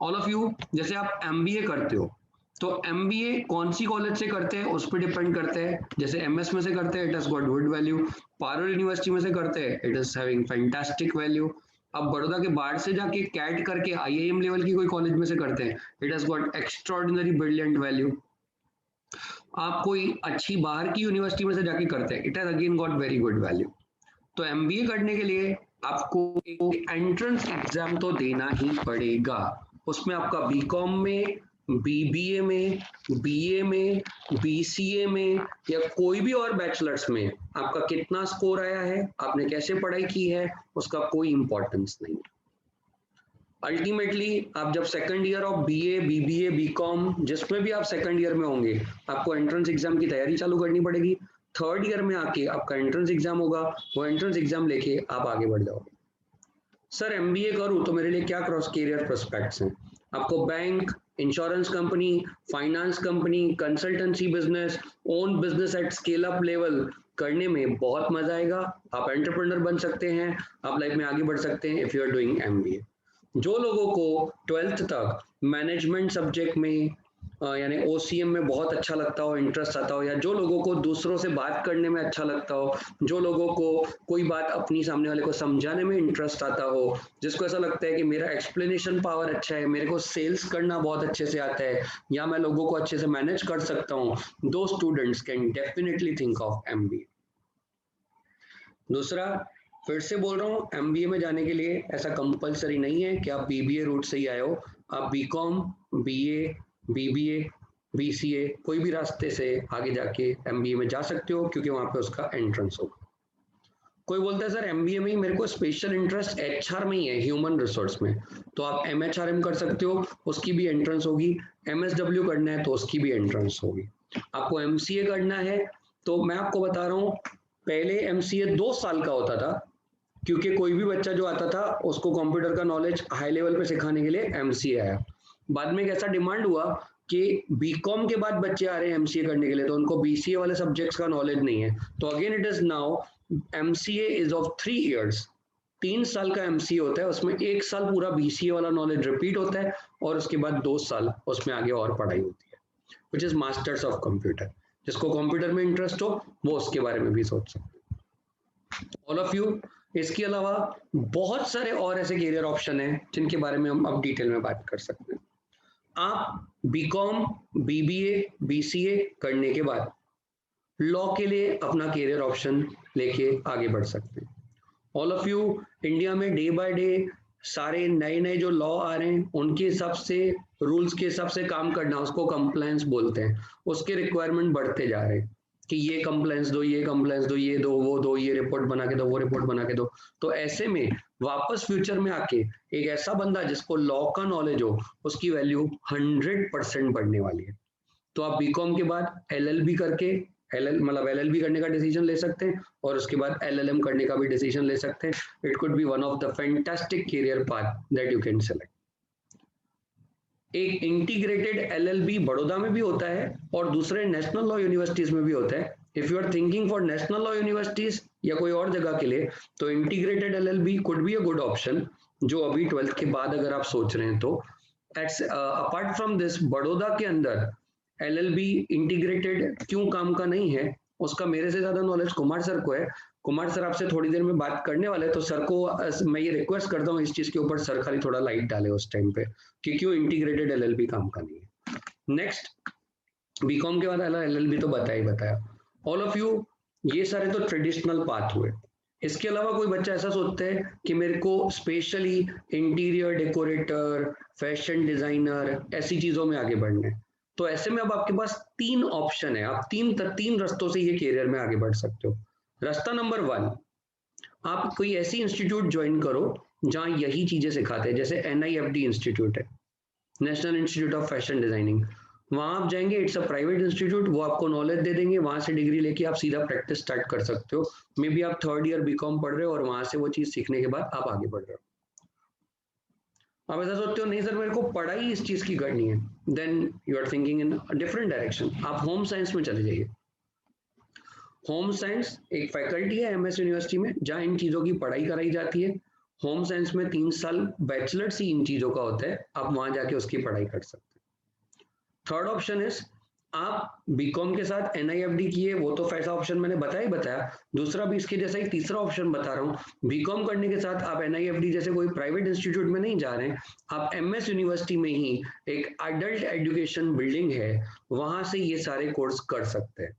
ऑल ऑफ यू, जैसे आप एमबीए करते हो तो एमबीए कौन सी कॉलेज से करते हैं उस पर डिपेंड करते हैं। जैसे एमएस में से करते हैं, it has got good value. Parul university में से करते हैं, it is having fantastic value. अब बड़ौदा के बाहर से जाके कैट करके आईआईएम लेवल की कोई कॉलेज में से करते हैं, it has got extraordinary brilliant value. आप कोई अच्छी बाहर की यूनिवर्सिटी में से जाके करते हैं, it has again got very good value. तो एमबीए करने के लिए आपको एक एंट्रेंस एग्जाम तो देना ही पड़ेगा। उसमें आपका बीकॉम में, बीबीए में, बीए में, बीसीए में या कोई भी और बैचलर्स में आपका कितना स्कोर आया है, आपने कैसे पढ़ाई की है, उसका कोई इंपॉर्टेंस नहीं है। अल्टीमेटली आप जब second year of BA, BBA, BCom, जिसमें भी आप सेकंड ईयर में होंगे, आपको एंट्रेंस एग्जाम की तैयारी चालू करनी पड़ेगी। थर्ड ईयर में आके आपका एंट्रेंस एग्जाम होगा, वो एंट्रेंस एग्जाम लेके आप आगे बढ़ जाओगे। सर एमबीए करूं तो मेरे लिए क्या क्रॉस कैरियर प्रोस्पेक्ट्स हैं? आपको bank, insurance company, finance company, consultancy business, own business at scale up level करने में बहुत मजा आएगा। आप एंटरप्रेन्योर बन सकते हैं, आप लाइफ में आगे बढ़ सकते हैं if you are doing MBA. जो लोगों को 12th तक मैनेजमेंट सब्जेक्ट में यानी ओसीएम में बहुत अच्छा लगता हो, इंटरेस्ट आता हो, या जो लोगों को दूसरों से बात करने में अच्छा लगता हो, जो लोगों को कोई बात अपनी सामने वाले को समझाने में इंटरेस्ट आता हो, जिसको ऐसा लगता है कि मेरा एक्सप्लेनेशन पावर अच्छा है, मेरे को सेल्स करना बहुत अच्छे से आता है, या मैं लोगों को अच्छे से मैनेज कर सकता हूँ, दो students can definitely think of MBA. दूसरा, फिर से बोल रहा हूँ, एमबीए में जाने के लिए ऐसा कंपलसरी नहीं है कि आप बीबीए रूट से ही आए हो। आप बीकॉम, बीए, बीबीए, बीसीए कोई भी रास्ते से आगे जाके एमबीए में जा सकते हो, क्योंकि वहां पे उसका एंट्रेंस होगा। कोई बोलता है सर एमबीए में ही मेरे को स्पेशल इंटरेस्ट एचआर में ही है, ह्यूमन रिसोर्स में, तो आप एमएचआरएम कर सकते हो, उसकी भी एंट्रेंस होगी। एमएसडब्ल्यू करना है तो उसकी भी एंट्रेंस होगी। आपको एमसीए करना है तो मैं आपको बता रहा हूँ, पहले एमसीए 2 साल का होता था, क्योंकि कोई भी बच्चा जो आता था उसको कंप्यूटर का नॉलेज हाई लेवल पे सिखाने के लिए एमसीए आया। बाद में एक ऐसा डिमांड हुआ कि बीकॉम के बाद बच्चे आ रहे हैं एमसीए करने के लिए, तो उनको बीसीए वाले सब्जेक्ट्स का नॉलेज नहीं है, तो again it is now MCA is of 3 years. 3 साल का एमसीए होता है, उसमें 1 साल पूरा बीसीए वाला नॉलेज रिपीट होता है और उसके बाद 2 साल उसमें आगे और पढ़ाई होती है, which is masters of computer. जिसको कंप्यूटर में इंटरेस्ट हो वो उसके बारे में भी सोच सकते हैं। ऑल ऑफ यू, इसके अलावा बहुत सारे और ऐसे करियर ऑप्शन हैं जिनके बारे में हम अब डिटेल में बात कर सकते हैं। आप बीकॉम, बीबीए, बीसीए करने के बाद लॉ के लिए अपना करियर ऑप्शन लेके आगे बढ़ सकते हैं। ऑल ऑफ यू, इंडिया में डे बाय डे सारे नए नए जो लॉ आ रहे हैं उनके हिसाब से, रूल्स के हिसाब से काम करना, उसको कंप्लायंस बोलते हैं। उसके रिक्वायरमेंट बढ़ते जा रहे हैं कि ये कंप्लायंस दो, ये कंप्लायंस दो, ये दो, वो दो, ये रिपोर्ट बना के दो, वो रिपोर्ट बना के दो। तो ऐसे में वापस फ्यूचर में आके एक ऐसा बंदा जिसको लॉ का नॉलेज हो, उसकी वैल्यू 100% बढ़ने वाली है। तो आप बीकॉम के बाद एलएलबी करके एलएलबी करने का डिसीजन ले सकते हैं और उसके बाद एलएलएम करने का भी डिसीजन ले सकते हैं। It could be one of the fantastic career path that you can select. एक इंटीग्रेटेड एलएलबी बड़ौदा में भी होता है और दूसरे नेशनल लॉ यूनिवर्सिटीज में भी होता है। If you are thinking for national law universities या कोई और जगह के लिए, तो integrated LLB could be a good option, जो अभी 12th के बाद अगर आप सोच रहे हैं तो। अपार्ट फ्रॉम दिस, बड़ौदा के अंदर एलएलबी इंटीग्रेटेड क्यों काम का नहीं है, उसका मेरे से ज्यादा नॉलेज कुमार सर को है। कुमार सर आपसे थोड़ी देर में बात करने वाले हैं, तो सर को मैं ये रिक्वेस्ट करता हूँ इस चीज के ऊपर सर खाली थोड़ा लाइट डाले उस टाइम पे कि क्यों इंटीग्रेटेड एलएलबी काम का नहीं है। नेक्स्ट, बीकॉम के बाद एलएलबी तो बताया ऑल ऑफ यू, ये सारे तो ट्रेडिशनल पाथ हुए। इसके अलावा कोई बच्चा ऐसा सोचता है कि मेरे को specially interior decorator, fashion designer, ऐसी चीजों में आगे बढ़ना है, तो ऐसे में अब आपके पास 3 ऑप्शन है, आप तीन रस्तों से ये कैरियर में आगे बढ़ सकते हो। रास्ता नंबर 1, आप कोई ऐसी इंस्टीट्यूट ज्वाइन करो जहां यही चीजें सिखाते हैं, जैसे NIFD इंस्टीट्यूट है, national institute of fashion designing. वहां आप जाएंगे, इट्स अ प्राइवेट इंस्टीट्यूट, वो आपको नॉलेज दे देंगे, वहां से डिग्री लेके आप सीधा प्रैक्टिस स्टार्ट कर सकते हो। मे बी आप 3rd ईयर बीकॉम पढ़ रहे हो और वहां से वो चीज सीखने के बाद आप आगे बढ़ रहे हो। आप ऐसा सोचते हो नहीं सर मेरे को पढ़ाई इस चीज की करनी है, then you are thinking in different direction. आप होम साइंस में चले जाइए। होम साइंस एक फैकल्टी है MS यूनिवर्सिटी में जहाँ इन चीजों की पढ़ाई कराई जाती है। होम साइंस में 3 साल बैचलर्स ही इन चीजों का होता है, आप वहां जाके उसकी पढ़ाई कर सकते हैं। थर्ड ऑप्शन इज, आप बीकॉम के साथ NIFD किए, वो तो ऐसा ऑप्शन मैंने बताया। दूसरा भी इसके जैसा ही तीसरा ऑप्शन बता रहा हूँ, बीकॉम करने के साथ आप NIFD जैसे कोई प्राइवेट इंस्टीट्यूट में नहीं जा रहे हैं, आप MS यूनिवर्सिटी में ही एक अडल्ट एजुकेशन बिल्डिंग है, वहां से ये सारे कोर्स कर सकते हैं,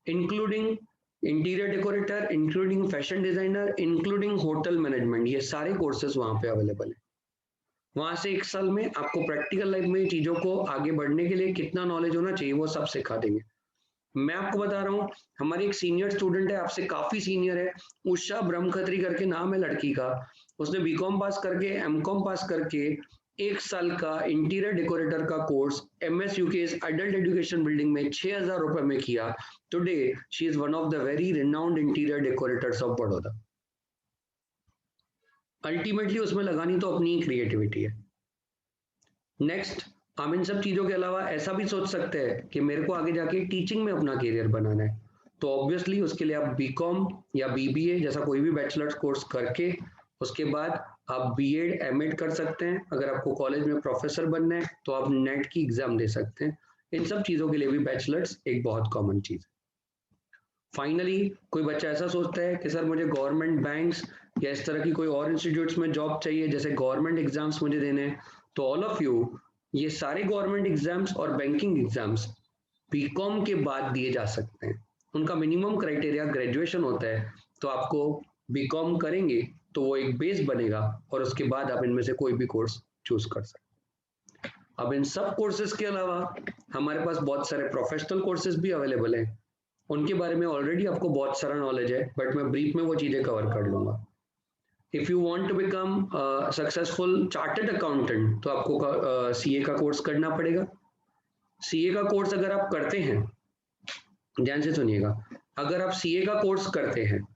including interior decorator, including fashion designer, including hotel management, ये सारे कोर्सेज वहां पे अवेलेबल है। वहां से 1 साल में आपको प्रैक्टिकल लाइफ में चीजों को आगे बढ़ने के लिए कितना नॉलेज होना चाहिए वो सब सिखा देंगे। मैं आपको बता रहा हूँ, हमारी एक सीनियर स्टूडेंट है, आपसे काफी सीनियर है, उषा ब्रह्मखत्री करके नाम है लड़की का। उसने बीकॉम पास करके MCOM पास करके 1 साल का इंटीरियर डेकोरेटर का course MSUK adult education building में 6,000 रुपए में किया। Today she is one of the very renowned interior decorators of Baroda. Ultimately उसमें लगानी तो अपनी क्रिएटिविटी है। नेक्स्ट, हम इन सब चीजों के अलावा ऐसा भी सोच सकते हैं कि मेरे को आगे जाके टीचिंग में अपना करियर बनाना है, तो ऑब्वियसली उसके लिए आप बीकॉम या BBA जैसा कोई भी बैचलर्स कोर्स करके उसके बाद आप B.Ed M.Ed कर सकते हैं। अगर आपको कॉलेज में प्रोफेसर बनना है तो आप नेट की एग्जाम दे सकते हैं। इन सब चीजों के लिए भी बैचलर्स एक बहुत कॉमन चीज है। फाइनली कोई बच्चा ऐसा सोचता है कि सर मुझे गवर्नमेंट बैंक्स या इस तरह की कोई और इंस्टीट्यूट्स में जॉब चाहिए, जैसे गवर्नमेंट एग्जाम्स मुझे देने हैं, तो ऑल ऑफ यू, ये सारे गवर्नमेंट एग्जाम्स और बैंकिंग एग्जाम्स बीकॉम के बाद दिए जा सकते हैं। उनका मिनिमम क्राइटेरिया ग्रेजुएशन होता है, तो आपको बीकॉम करेंगे तो वो एक बेस बनेगा और उसके बाद आप इनमें से कोई भी कोर्स चूज कर सकते हैं। अब इन सब कोर्सेज के अलावा हमारे पास बहुत सारे प्रोफेशनल कोर्सेज भी अवेलेबल हैं, उनके बारे में ऑलरेडी आपको बहुत सारा नॉलेज है, बट मैं ब्रीफ में वो चीजें कवर कर लूंगा। If you want to become successful chartered accountant तो आपको CA का कोर्स करना पड़ेगा। CA का कोर्स अगर आप करते हैं, ध्यान से सुनिएगा, अगर आप CA का कोर्स करते हैं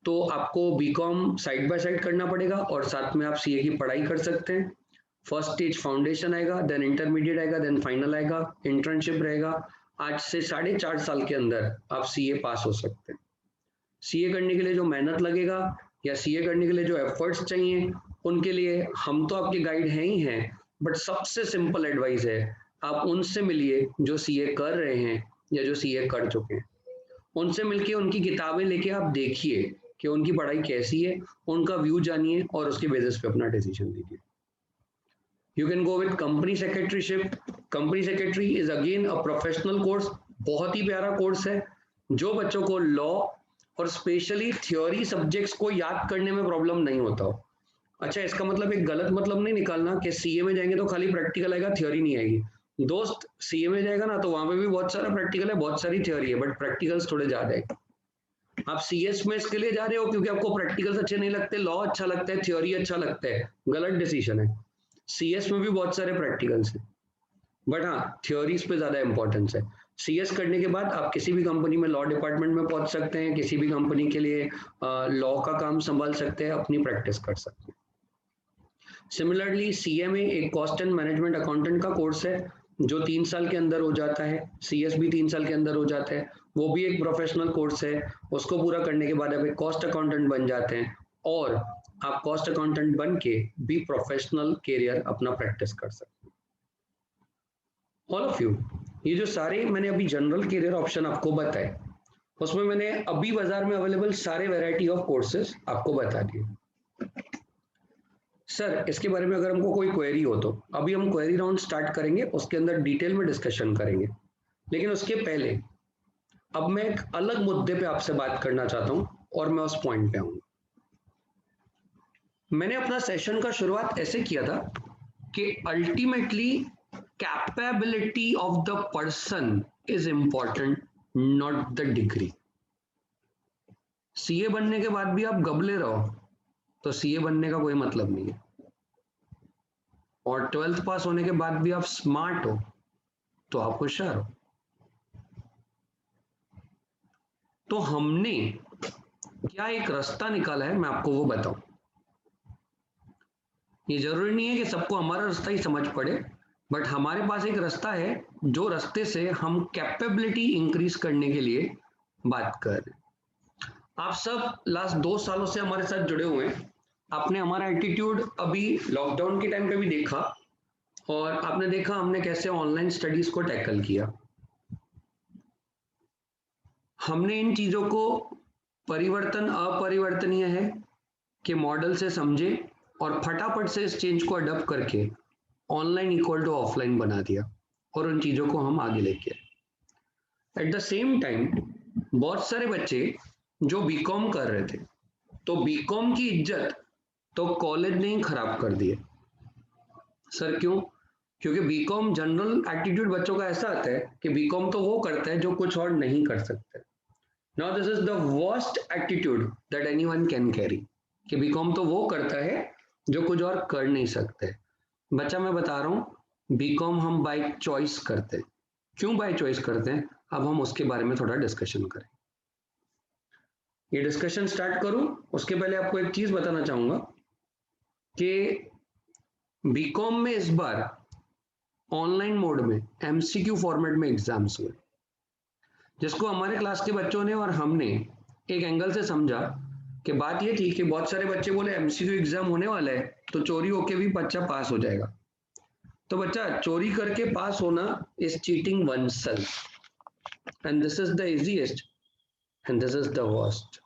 तो आपको बीकॉम साइड बाय साइड करना पड़ेगा और साथ में आप CA की पढ़ाई कर सकते हैं। फर्स्ट स्टेज फाउंडेशन आएगा, देन इंटरमीडिएट आएगा, देन फाइनल आएगा, इंटर्नशिप रहेगा। आज से 4.5 साल के अंदर आप CA पास हो सकते हैं। CA करने के लिए जो मेहनत लगेगा या CA करने के लिए जो एफर्ट्स चाहिए, उनके लिए हम तो आपके गाइड हैं ही हैं, बट सबसे सिंपल एडवाइस है, आप उनसे मिलिए जो CA कर रहे हैं या जो CA कर चुके हैं। उनसे मिलके उनकी किताबें लेके आप देखिए कि उनकी पढ़ाई कैसी है, उनका व्यू जानिए और उसके बेसिस पे अपना डिसीजन लीजिए। You can go with company secretaryship. Company secretary is again a professional course, बहुत ही प्यारा कोर्स है जो बच्चों को लॉ और स्पेशली थ्योरी सब्जेक्ट्स को याद करने में प्रॉब्लम नहीं होता हो। अच्छा, इसका मतलब एक गलत मतलब नहीं निकालना कि CA में जाएंगे तो खाली प्रैक्टिकल आएगा, थ्योरी नहीं आएगी। दोस्त, CA में जाएगा ना तो वहां पे भी बहुत सारा प्रैक्टिकल है, बहुत सारी थ्योरी है, बट प्रैक्टिकल्स थोड़े ज्यादा है। आप CS में इसके लिए जा रहे हो क्योंकि आपको प्रैक्टिकल्स अच्छे नहीं लगते, लॉ अच्छा लगता है, थ्योरी अच्छा लगता है, गलत डिसीजन है। CS में भी बहुत सारे प्रैक्टिकल्स हैं, बट हाँ थ्योरीज पे ज्यादा इंपॉर्टेंस है। CS करने के बाद आप किसी भी कंपनी में लॉ डिपार्टमेंट में पहुंच सकते हैं, किसी भी कंपनी के लिए लॉ का काम संभाल सकते हैं, अपनी प्रैक्टिस कर सकते हैं। सिमिलरली CA में एक कॉस्ट एंड मैनेजमेंट अकाउंटेंट का कोर्स है जो 3 साल के अंदर हो जाता है। CS भी 3 साल के अंदर हो जाता है, वो भी एक प्रोफेशनल कोर्स है। उसको पूरा करने के बाद आप एक कॉस्ट अकाउंटेंट बन जाते हैं और आप कॉस्ट अकाउंटेंट बन के भी प्रोफेशनल कैरियर अपना प्रैक्टिस कर सकते हैं। ऑल ऑफ यू, ये जो सारे मैंने अभी जनरल कैरियर ऑप्शन आपको बताए, उसमें मैंने अभी बाजार में अवेलेबल सारे वैरायटी ऑफ कोर्सेज आपको बता दिए। सर इसके बारे में अगर हमको कोई क्वेरी हो तो अभी हम क्वेरी राउंड स्टार्ट करेंगे, उसके अंदर डिटेल में डिस्कशन करेंगे। लेकिन उसके पहले अब मैं एक अलग मुद्दे पे आपसे बात करना चाहता हूं और मैं उस पॉइंट पे आऊंगा। मैंने अपना सेशन का शुरुआत ऐसे किया था कि ultimately capability of the person is important, not the degree. CA बनने के बाद भी आप गबले रहो तो सीए बनने का कोई मतलब नहीं है, और 12th पास होने के बाद भी आप स्मार्ट हो तो आप होशियार हो। तो हमने क्या एक रास्ता निकाला है, मैं आपको वो बताऊं। ये जरूरी नहीं है कि सबको हमारा रास्ता ही समझ पड़े, बट हमारे पास एक रास्ता है जो रास्ते से हम कैपेबिलिटी इंक्रीज करने के लिए बात कर रहे हैं। आप सब लास्ट 2 सालों से हमारे साथ जुड़े हुए हैं। आपने हमारा एटीट्यूड अभी लॉकडाउन के टाइम पे भी देखा, और आपने देखा हमने कैसे ऑनलाइन स्टडीज को टैकल किया। हमने इन चीजों को परिवर्तन अपरिवर्तनीय है के मॉडल से समझे और फटाफट से इस चेंज को अडॉप्ट करके ऑनलाइन इक्वल टू ऑफलाइन बना दिया और उन चीजों को हम आगे लेके आए। एट द सेम टाइम बहुत सारे बच्चे जो बीकॉम कर रहे थे, तो बीकॉम की इज्जत तो कॉलेज ने ही खराब कर दी है। सर क्यों? क्योंकि बीकॉम जनरल एटीट्यूड बच्चों का ऐसा आता है कि बीकॉम तो वो करता है जो कुछ और नहीं कर सकते। Now this is the worst attitude that anyone can carry, कि बीकॉम तो वो करता है जो कुछ और कर नहीं सकते। बच्चा मैं बता रहा हूँ, बीकॉम हम बाय चॉइस करते हैं। क्यों बाय चॉइस करते हैं, अब हम उसके बारे में थोड़ा डिस्कशन करें। ये डिस्कशन स्टार्ट करूं उसके पहले आपको एक चीज बताना चाहूंगा कि बीकॉम में इस बार ऑनलाइन मोड में एमसीक्यू फॉर्मेट में एग्जाम्स हुए, जिसको हमारे क्लास के बच्चों ने और हमने एक एंगल से समझा कि बात ये थी कि बहुत सारे बच्चे बोले एमसीक्यू एग्जाम होने वाला है तो चोरी होके भी बच्चा पास हो जाएगा। तो बच्चा चोरी करके पास होना is cheating one self, and this is the easiest and this is the worst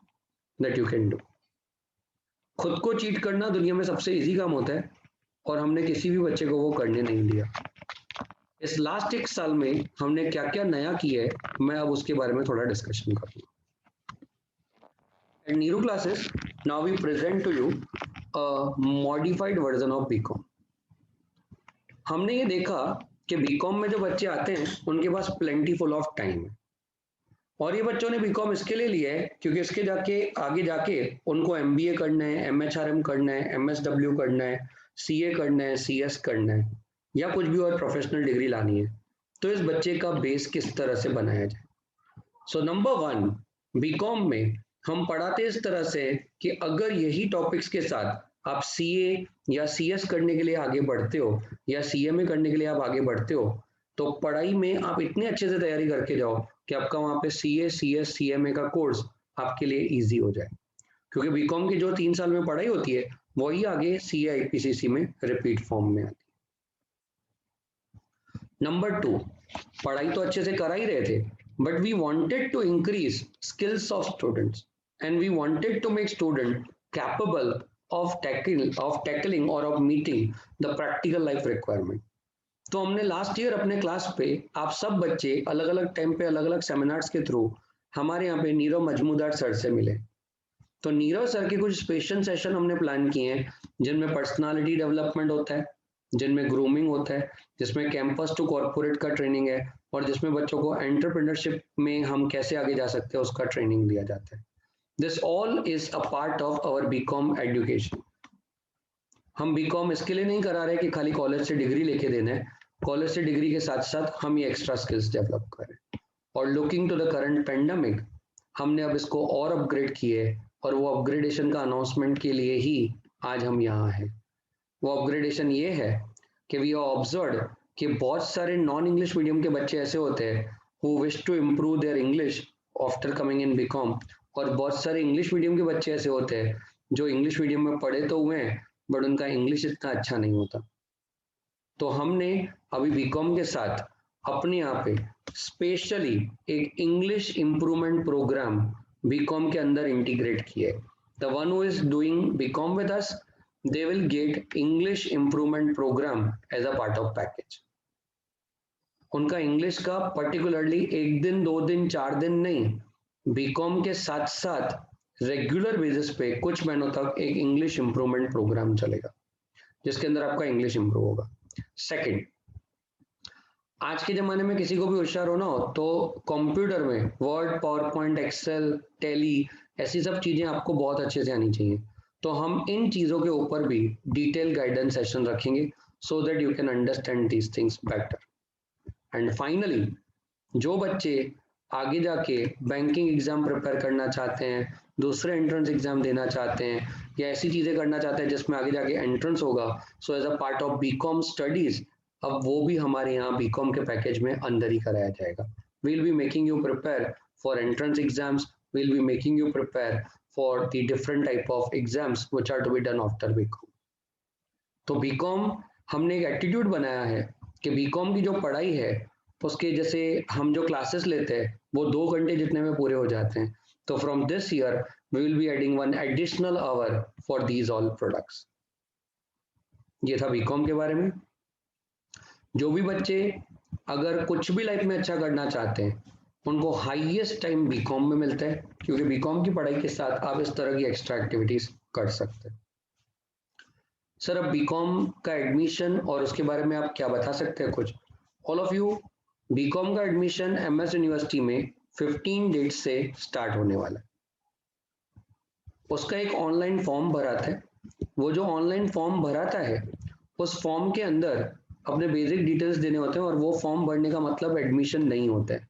that you can do. खुद को चीट करना दुनिया में सबसे इजी काम होता है, और हमने किसी भी बच्चे को वो करने नहीं दिया। इस लास्ट 1 साल में हमने क्या क्या नया किया है, मैं अब उसके बारे में थोड़ा डिस्कशन करूंगा। In Nero classes, now we present to you a modified version of BCom. हमने ये देखा कि बीकॉम में जो बच्चे आते हैं उनके पास प्लेंटीफुल ऑफ टाइम है, और ये बच्चों ने बीकॉम इसके लिए लिया है क्योंकि इसके जाके आगे जाके उनको एमबीए करना है, एमएचआरएम करना है, एमएसडब्ल्यू करना है, सीए करना है, सीएस करना है, या कुछ भी और प्रोफेशनल डिग्री लानी है। तो इस बच्चे का बेस किस तरह से बनाया जाए। सो नंबर 1, बीकॉम में हम पढ़ाते इस तरह से कि अगर यही टॉपिक्स के साथ आप सीए या सीएस करने के लिए आगे बढ़ते हो या सीएमए करने के लिए आप आगे बढ़ते हो, तो पढ़ाई में आप इतने अच्छे से तैयारी करके जाओ कि आपका वहां पे सीए सीएस सीएमए का कोर्स आपके लिए इजी हो जाए, क्योंकि बीकॉम की जो 3 साल में पढ़ाई होती है वही आगे सीए आईपीसीसी में रिपीट फॉर्म में आती है। नंबर 2, पढ़ाई तो अच्छे से करा ही रहे थे, but we wanted to increase skills of students and we wanted to make student capable of tackling or of meeting the practical life requirement. तो हमने लास्ट ईयर अपने क्लास पे आप सब बच्चे अलग अलग टाइम पे अलग अलग सेमिनार्स के थ्रू हमारे यहाँ पे नीरव मजमूदार सर से मिले। तो नीरव सर के कुछ स्पेशल सेशन हमने प्लान किए हैं जिनमें पर्सनालिटी डेवलपमेंट होता है, जिनमें ग्रूमिंग होता है, जिसमें कैंपस टू कॉर्पोरेट का ट्रेनिंग है, और जिसमें बच्चों को एंटरप्रेन्योरशिप में हम कैसे आगे जा सकते हैं उसका ट्रेनिंग दिया जाता है। This all is a part of our BCom education. हम बीकॉम इसके लिए नहीं करा रहे कि खाली कॉलेज से डिग्री लेके देना है, कॉलेज से डिग्री के साथ साथ हम ये एक्स्ट्रा स्किल्स डेवलप करें। और looking to the current pandemic हमने अब इसको और अपग्रेड किए, और वो अपग्रेडेशन का अनाउंसमेंट के लिए ही आज हम यहाँ हैं। वो अपग्रेडेशन ये है कि वी आर ऑब्जर्व कि बहुत सारे नॉन इंग्लिश मीडियम के बच्चे ऐसे होते हैं who wish to improve their English after coming in BCom, और बहुत सारे इंग्लिश मीडियम के बच्चे ऐसे होते हैं जो इंग्लिश मीडियम में पढ़े तो हुए हैं बट उनका इंग्लिश इतना अच्छा नहीं होता। तो हमने अभी बीकॉम के साथ अपने यहाँ पे स्पेशली एक इंग्लिश इम्प्रूवमेंट प्रोग्राम बीकॉम के अंदर इंटीग्रेट किए। The one who is doing BCom with us, they will get English improvement program as a part of package। उनका इंग्लिश का पर्टिकुलरली 1 दिन 2 दिन 4 दिन नहीं, बीकॉम के साथ साथ रेगुलर बेसिस पे कुछ महीनों तक एक इंग्लिश इंप्रूवमेंट प्रोग्राम चलेगा जिसके अंदर आपका इंग्लिश इंप्रूव होगा। सेकंड, आज के जमाने में किसी को भी होशियार होना हो तो कंप्यूटर में Word, PowerPoint, Excel, Tally, ऐसी सब चीजें आपको बहुत अच्छे से आनी चाहिए। तो हम इन चीजों के ऊपर भी डिटेल गाइडेंस सेशन रखेंगे so that you can understand these things better. And finally, जो बच्चे आगे जाके बैंकिंग एग्जाम प्रिपेयर करना चाहते हैं, दूसरे एंट्रेंस एग्जाम देना चाहते हैं, या ऐसी चीजें करना चाहते हैं जिसमें आगे जाके एंट्रेंस होगा, so as a part of BCom studies, अब वो भी हमारे यहाँ बीकॉम के पैकेज में अंदर ही कराया जाएगा। We'll be making you prepare for entrance exams, we'll be making you prepare for the different type of exams which are to be done after BCom. तो बीकॉम हमने एक एटीट्यूड बनाया है कि बीकॉम की जो पढ़ाई है उसके जैसे हम जो क्लासेस लेते हैं वो 2 घंटे जितने में पूरे हो जाते हैं। तो from this year we will be adding 1 additional hour for these all products. ये था बीकॉम के बारे में। जो भी बच्चे अगर कुछ भी लाइफ में अच्छा करना चाहते हैं उनको हाईएस्ट टाइम बीकॉम में मिलता है, क्योंकि बीकॉम की पढ़ाई के साथ आप इस तरह की एक्स्ट्रा एक्टिविटीज कर सकते हैं। सर, अब बीकॉम का एडमिशन और उसके बारे में आप क्या बता सकते हैं कुछ? ऑल ऑफ यू, बीकॉम का एडमिशन एमएस यूनिवर्सिटी में 15 डेट से स्टार्ट होने वाला है। उसका एक ऑनलाइन फॉर्म भराता है। वो जो ऑनलाइन फॉर्म भराता है उस फॉर्म के अंदर अपने बेसिक डिटेल्स देने होते हैं, और वो फॉर्म भरने का मतलब एडमिशन नहीं होता है।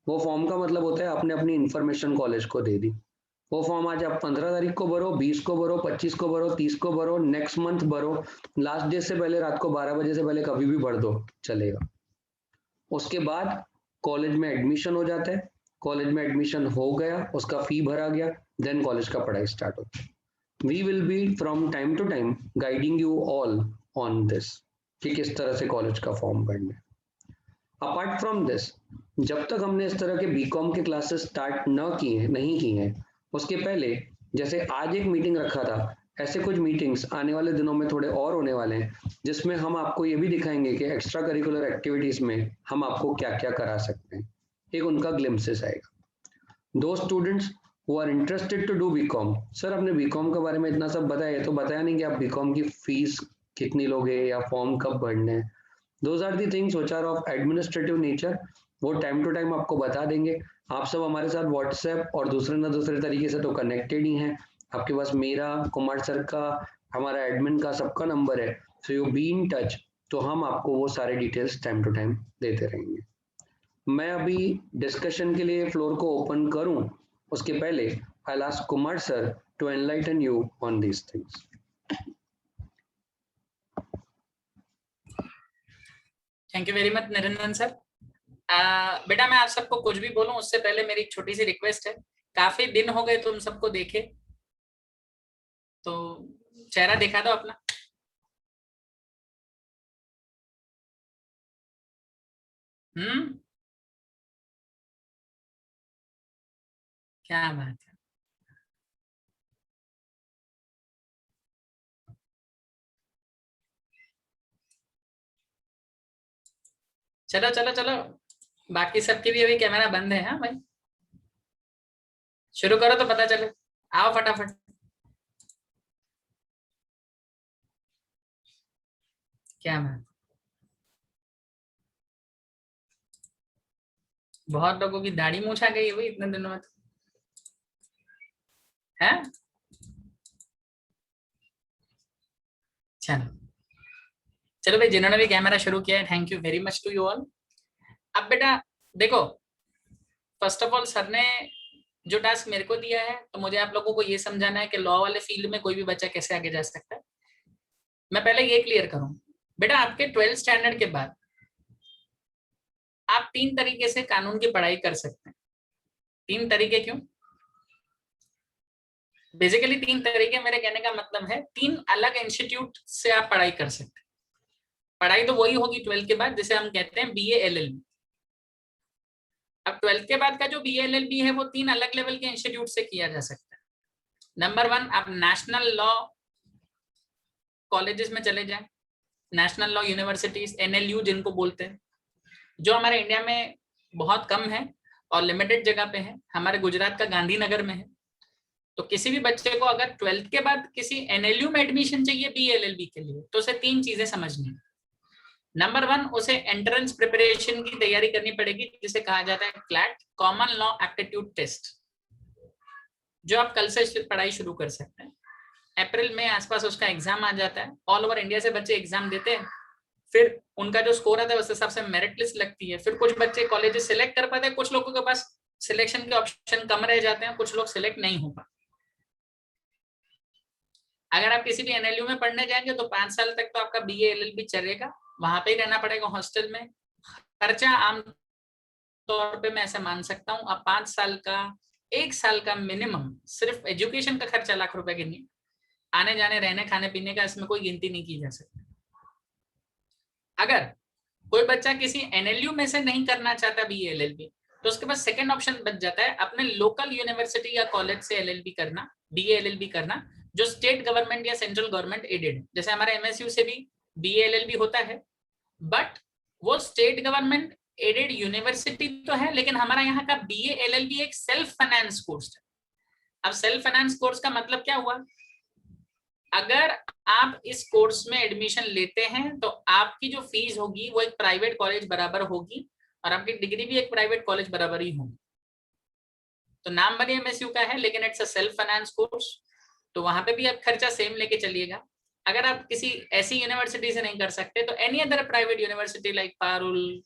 वो फॉर्म का मतलब होता है आपने अपनी इंफॉर्मेशन कॉलेज को दे दी। वो फॉर्म आज आप 15 तारीख को भरो, 20 को भरो, 25 को भरो, 30 को भरो, नेक्स्ट मंथ भरो, लास्ट डे से पहले रात को 12 बजे से पहले कभी भी भर दो, चलेगा। उसके बाद कॉलेज में एडमिशन हो जाता है। कॉलेज में एडमिशन हो गया, उसका फी भरा गया, देन कॉलेज का पढ़ाई स्टार्ट होता है। We will be from time to time guiding you all on this कि किस तरह से कॉलेज का फॉर्म भरना है। अपार्ट फ्रॉम दिस, जब तक हमने इस तरह के बीकॉम के क्लासेस स्टार्ट नहीं किए हैं, उसके पहले जैसे आज एक मीटिंग रखा था, ऐसे कुछ मीटिंग्स आने वाले दिनों में थोड़े और होने वाले हैं जिसमें हम आपको ये भी दिखाएंगे कि एक्स्ट्रा करिकुलर एक्टिविटीज में हम आपको क्या क्या करा सकते हैं। एक उनका ग्लिम्पसेस आएगा। दो students who are interested to do BCom, sir आपने बीकॉम के बारे में इतना सब बताया, तो बताया नहीं कि आप बीकॉम की फीस कितनी लोगे या फॉर्म कब भरने हैं। Those are the things which are of administrative nature, वो टाइम टू टाइम आपको बता देंगे। आप सब हमारे साथ व्हाट्सएप और दूसरे ना दूसरे तरीके से तो कनेक्टेड ही हैं। आपके पास मेरा, कुमार सर का, हमारा एडमिन का, सबका नंबर है, so you be in touch. तो हम आपको वो सारे डिटेल्स टाइम टू टाइम देते रहेंगे। मैं अभी डिस्कशन के लिए फ्लोर को ओपन करूं उसके पहले I will ask Kumar sir to enlighten you on these things. Thank you very much Niranjan sir. बेटा मैं आप सबको कुछ भी बोलूं उससे पहले मेरी एक छोटी सी रिक्वेस्ट है। काफी दिन हो गए तुम सबको देखे, तो चेहरा दिखा दो अपना। क्या बात है। चलो चलो चलो, बाकी सबके भी अभी कैमरा बंद है। हाँ भाई, शुरू करो तो पता चले। आओ फटाफट। क्या बात, बहुत लोगों की दाढ़ी मूछ आ गई है भाई इतने दिनों में। है चलो चलो भाई, जिन्होंने भी कैमरा शुरू किया है, thank you very much to you all. अब बेटा देखो, फर्स्ट ऑफ ऑल सर ने जो टास्क मेरे को दिया है, तो मुझे आप लोगों को ये समझाना है कि लॉ वाले फील्ड में कोई भी बच्चा कैसे आगे जा सकता है। मैं पहले ये क्लियर करूं बेटा, आपके 12th स्टैंडर्ड के बाद आप 3 तरीके से कानून की पढ़ाई कर सकते हैं। 3 तरीके क्यों? बेसिकली 3 तरीके, मेरे कहने का मतलब है 3 अलग इंस्टीट्यूट से आप पढ़ाई कर सकते हैं। पढ़ाई तो वही होगी 12th के बाद, जिसे हम कहते हैं BA LLB। अब 12th के बाद का जो BA-LLB है वो 3 अलग लेवल के इंस्टीट्यूट से किया जा सकता है। नंबर 1, आप नेशनल लॉ कॉलेजेस में चले जाएं, नेशनल लॉ यूनिवर्सिटीज, NLU जिनको बोलते हैं, जो हमारे इंडिया में बहुत कम है और लिमिटेड जगह पे है। हमारे गुजरात का गांधीनगर में है। तो किसी भी बच्चे को अगर 12th के बाद किसी NLU में एडमिशन चाहिए BA-LLB के लिए, तो उसे 3 चीजें समझनी है। नंबर 1, उसे एंट्रेंस प्रिपरेशन की तैयारी करनी पड़ेगी, जिसे कहा जाता है CLAT, common law aptitude test, जो आप कल से पढ़ाई शुरू कर सकते हैं। अप्रैल में आसपास उसका एग्जाम आ जाता है। ऑल ओवर इंडिया से बच्चे एग्जाम देते हैं, फिर उनका जो स्कोर आता है उस हिसाब से मेरिट लिस्ट लगती है। फिर कुछ बच्चे कॉलेजेस सिलेक्ट कर पाते हैं, कुछ लोगों के पास सिलेक्शन के ऑप्शन कम रह जाते हैं, कुछ लोग सिलेक्ट नहीं हो पाते। अगर आप किसी भी NLU में पढ़ने जाएंगे तो 5 साल तक तो आपका BA-LLB चलेगा, वहां पे ही रहना पड़ेगा हॉस्टल में। खर्चा आम तौर पे मैं ऐसे मान सकता हूँ, आप 5 साल का 1 साल का मिनिमम सिर्फ एजुकेशन का खर्चा लाख रुपए गिनिए, आने जाने रहने खाने पीने का इसमें कोई गिनती नहीं की जा सकती। अगर कोई बच्चा किसी NLU में से नहीं करना चाहता BA-LLB, तो उसके पास सेकंड ऑप्शन बच जाता है अपने लोकल यूनिवर्सिटी या कॉलेज से LLB करना, BA-LLB करना, जो स्टेट गवर्नमेंट या सेंट्रल गवर्नमेंट एडेड। जैसे हमारे MSU से भी BA-LLB होता है, बट वो स्टेट गवर्नमेंट एडेड यूनिवर्सिटी तो है, लेकिन हमारा यहाँ का BA-LLB एक सेल्फ फाइनेंस कोर्स है। अब सेल्फ फाइनेंस कोर्स का मतलब क्या हुआ? अगर आप इस कोर्स में एडमिशन लेते हैं तो आपकी जो फीस होगी वो एक प्राइवेट कॉलेज बराबर होगी, और आपकी डिग्री भी एक प्राइवेट कॉलेज बराबर ही होगी। तो नाम भले MSU का है, लेकिन it's a self finance course, तो वहां पे भी आप खर्चा सेम लेके चलिएगा। अगर आप किसी ऐसी यूनिवर्सिटी से नहीं कर सकते तो any other private university like Parul,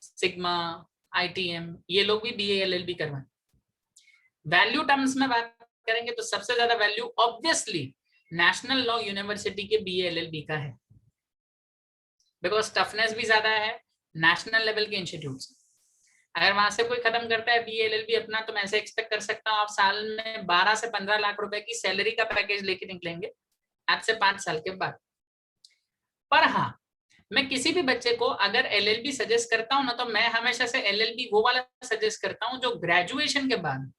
sigma, ITM, ये लोग भी BA-LLB करवाएं। वैल्यू टर्म्स में बात करेंगे तो सबसे ज्यादा value obviously national law university के BA-LLB का है, बिकॉज टफनेस भी ज्यादा है, नेशनल लेवल के इंस्टीट्यूट। अगर वहां से कोई खत्म करता है BA-LLB अपना, तो मैं ऐसे एक्सपेक्ट कर सकता हूँ आप साल में 12 से 15 लाख रुपए की सैलरी का पैकेज लेके निकलेंगे आज से 5 साल के बाद। पर हाँ, मैं किसी भी बच्चे को अगर LLB सजेस्ट करता हूँ ना, तो मैं हमेशा से LLB वो वाला सजेस्ट करता हूँ जो ग्रेजुएशन के बाद,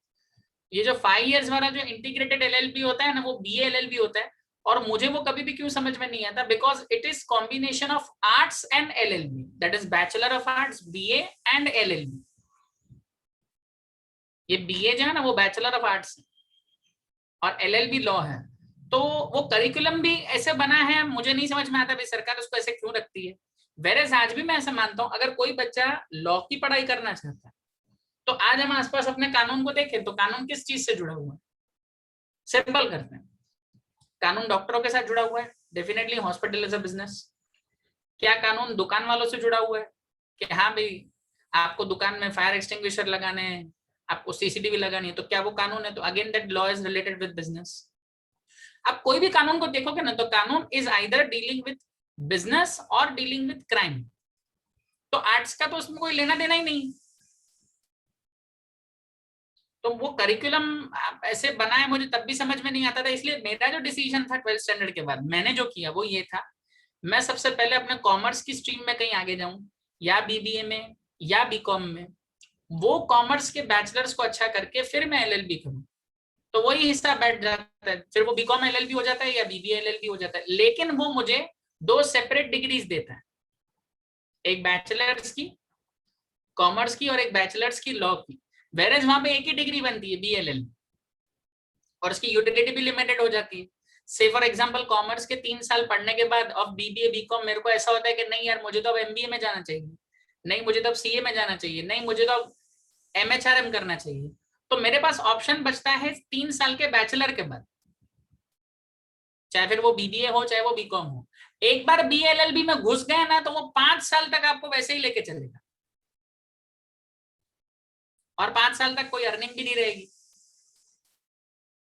ये जो 5 इयर्स वाला जो इंटीग्रेटेड LLB होता है ना, वो BA-LLB होता है। और मुझे वो कभी भी क्यों समझ में नहीं आता, because it is combination of arts and LLB, that is bachelor of arts, BA and LLB। ये BA जो है ना वो बैचलर ऑफ आर्ट्स और LLB लॉ है। तो वो करिकुलम भी ऐसे बना है, मुझे नहीं समझ में आता भाई सरकार उसको ऐसे क्यों रखती है। वेरेज आज भी मैं ऐसा मानता हूँ, अगर कोई बच्चा लॉ की पढ़ाई करना चाहता है तो आज हम आसपास अपने कानून को देखें तो कानून किस चीज से जुड़ा हुआ है? सिंपल करते हैं, कानून डॉक्टरों के साथ जुड़ा हुआ है, definitely hospital is a business. क्या कानून दुकान वालों से जुड़ा हुआ है कि हाँ भाई आपको दुकान में फायर एक्सटिंग्विशर लगाने हैं, आपको CCTV लगानी है, तो क्या वो कानून है? तो again that law is related with business. आप कोई भी कानून को देखोगे ना, तो कानून is either dealing with business और डीलिंग विद क्राइम। तो आर्ट्स का तो उसमें कोई लेना देना ही नहीं। तो वो करिकुलम ऐसे बना है, मुझे तब भी समझ में नहीं आता था। इसलिए मेरा जो डिसीजन था 12th स्टैंडर्ड के बाद मैंने जो किया वो ये था, मैं सबसे पहले अपने कॉमर्स की स्ट्रीम में कहीं आगे जाऊं, या BBA में या BCom में, वो कॉमर्स के बैचलर्स को अच्छा करके फिर मैं LLB करूं। तो वही हिस्सा बैठ जाता है, फिर वो BCom LLB हो जाता है या BBA LLB हो जाता है, लेकिन वो मुझे 2 सेपरेट डिग्रीज देता है, एक बैचलर्स की कॉमर्स की और एक बैचलर्स की लॉ की। वेरेज वहां पे एक ही डिग्री बनती है BA-LLB, और उसकी यूटिलिटी भी लिमिटेड हो जाती है। से फॉर एग्जांपल कॉमर्स के 3 साल पढ़ने के बाद अब BBA BCom मेरे को ऐसा होता है कि नहीं यार मुझे तो अब MBA में जाना चाहिए, नहीं मुझे तो अब CA में जाना चाहिए, नहीं मुझे तो अब MHRM करना चाहिए। तो मेरे पास ऑप्शन बचता है 3 साल के बैचलर के बाद, चाहे फिर वो BBA हो चाहे वो BCom हो। एक बार BA-LLB में घुस गए ना तो वो 5 साल तक आपको वैसे ही लेके चलेगा, और 5 साल तक कोई अर्निंग भी नहीं रहेगी।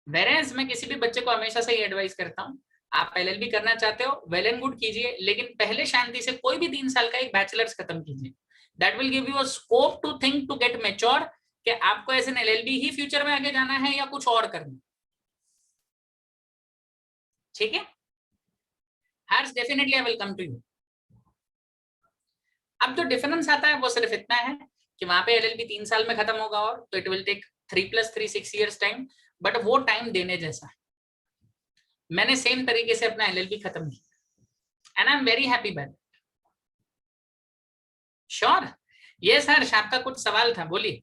वेरेज मैं किसी भी बच्चे को हमेशा से ये एडवाइस करता हूँ, आप LLB करना चाहते हो वेल एंड गुड कीजिए, लेकिन पहले शांति से कोई भी 3 साल का एक बैचलर्स खत्म कीजिए। That will give you a scope to think, to get mature कि आपको एज एन LLB ही फ्यूचर में आगे जाना है या कुछ और करना। ठीक है Harsh, definitely I will come to you. अब जो डिफरेंस आता है वो सिर्फ इतना है कि वहां पे एलएलबी 3 साल में खत्म होगा, और तो it will take 3 + 3 6 years time, but वो टाइम देने जैसा है। मैंने सेम तरीके से अपना एलएलबी खत्म किया and I am very happy bye. Sure. Yes Harsh, आपका कुछ सवाल था, बोलिए।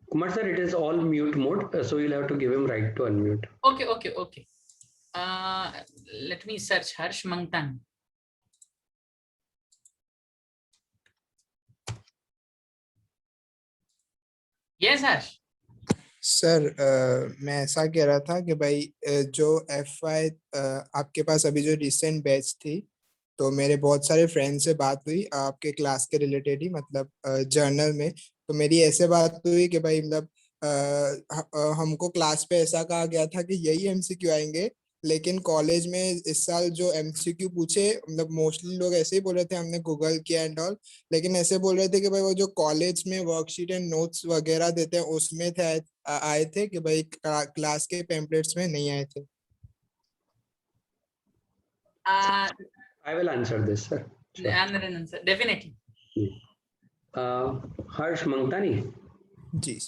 Kumar sir, it is all mute mode, so you'll have to give him right to unmute. Okay. Let me search Harsh Mangtan. Yes Harsh. Sir मैं ऐसा कह रहा था कि भाई जो FY आपके पास अभी जो रिसेंट बैच थी, तो मेरे बहुत सारे फ्रेंड से बात हुई आपके क्लास के रिलेटेड ही, मतलब जर्नल में। तो मेरी ऐसे बात हुई कि भाई मतलब हमको क्लास पे ऐसा कहा गया था कि यही MCQ आएंगे, लेकिन कॉलेज में इस साल जो MCQ पूछे, मतलब मोस्टली लोग ऐसे ही बोल रहे थे, हमने गूगल किया एंड ऑल, लेकिन ऐसे बोल रहे थे कि भाई वो जो कॉलेज में वर्कशीट एंड नोट्स वगैरह देते हैं उसमें थे, आए थे कि भाई क्लास के पैम्पलेट्स में नहीं आए थे। I will answer this, sir. Sure. Definitely. हर्ष मंगतानी जी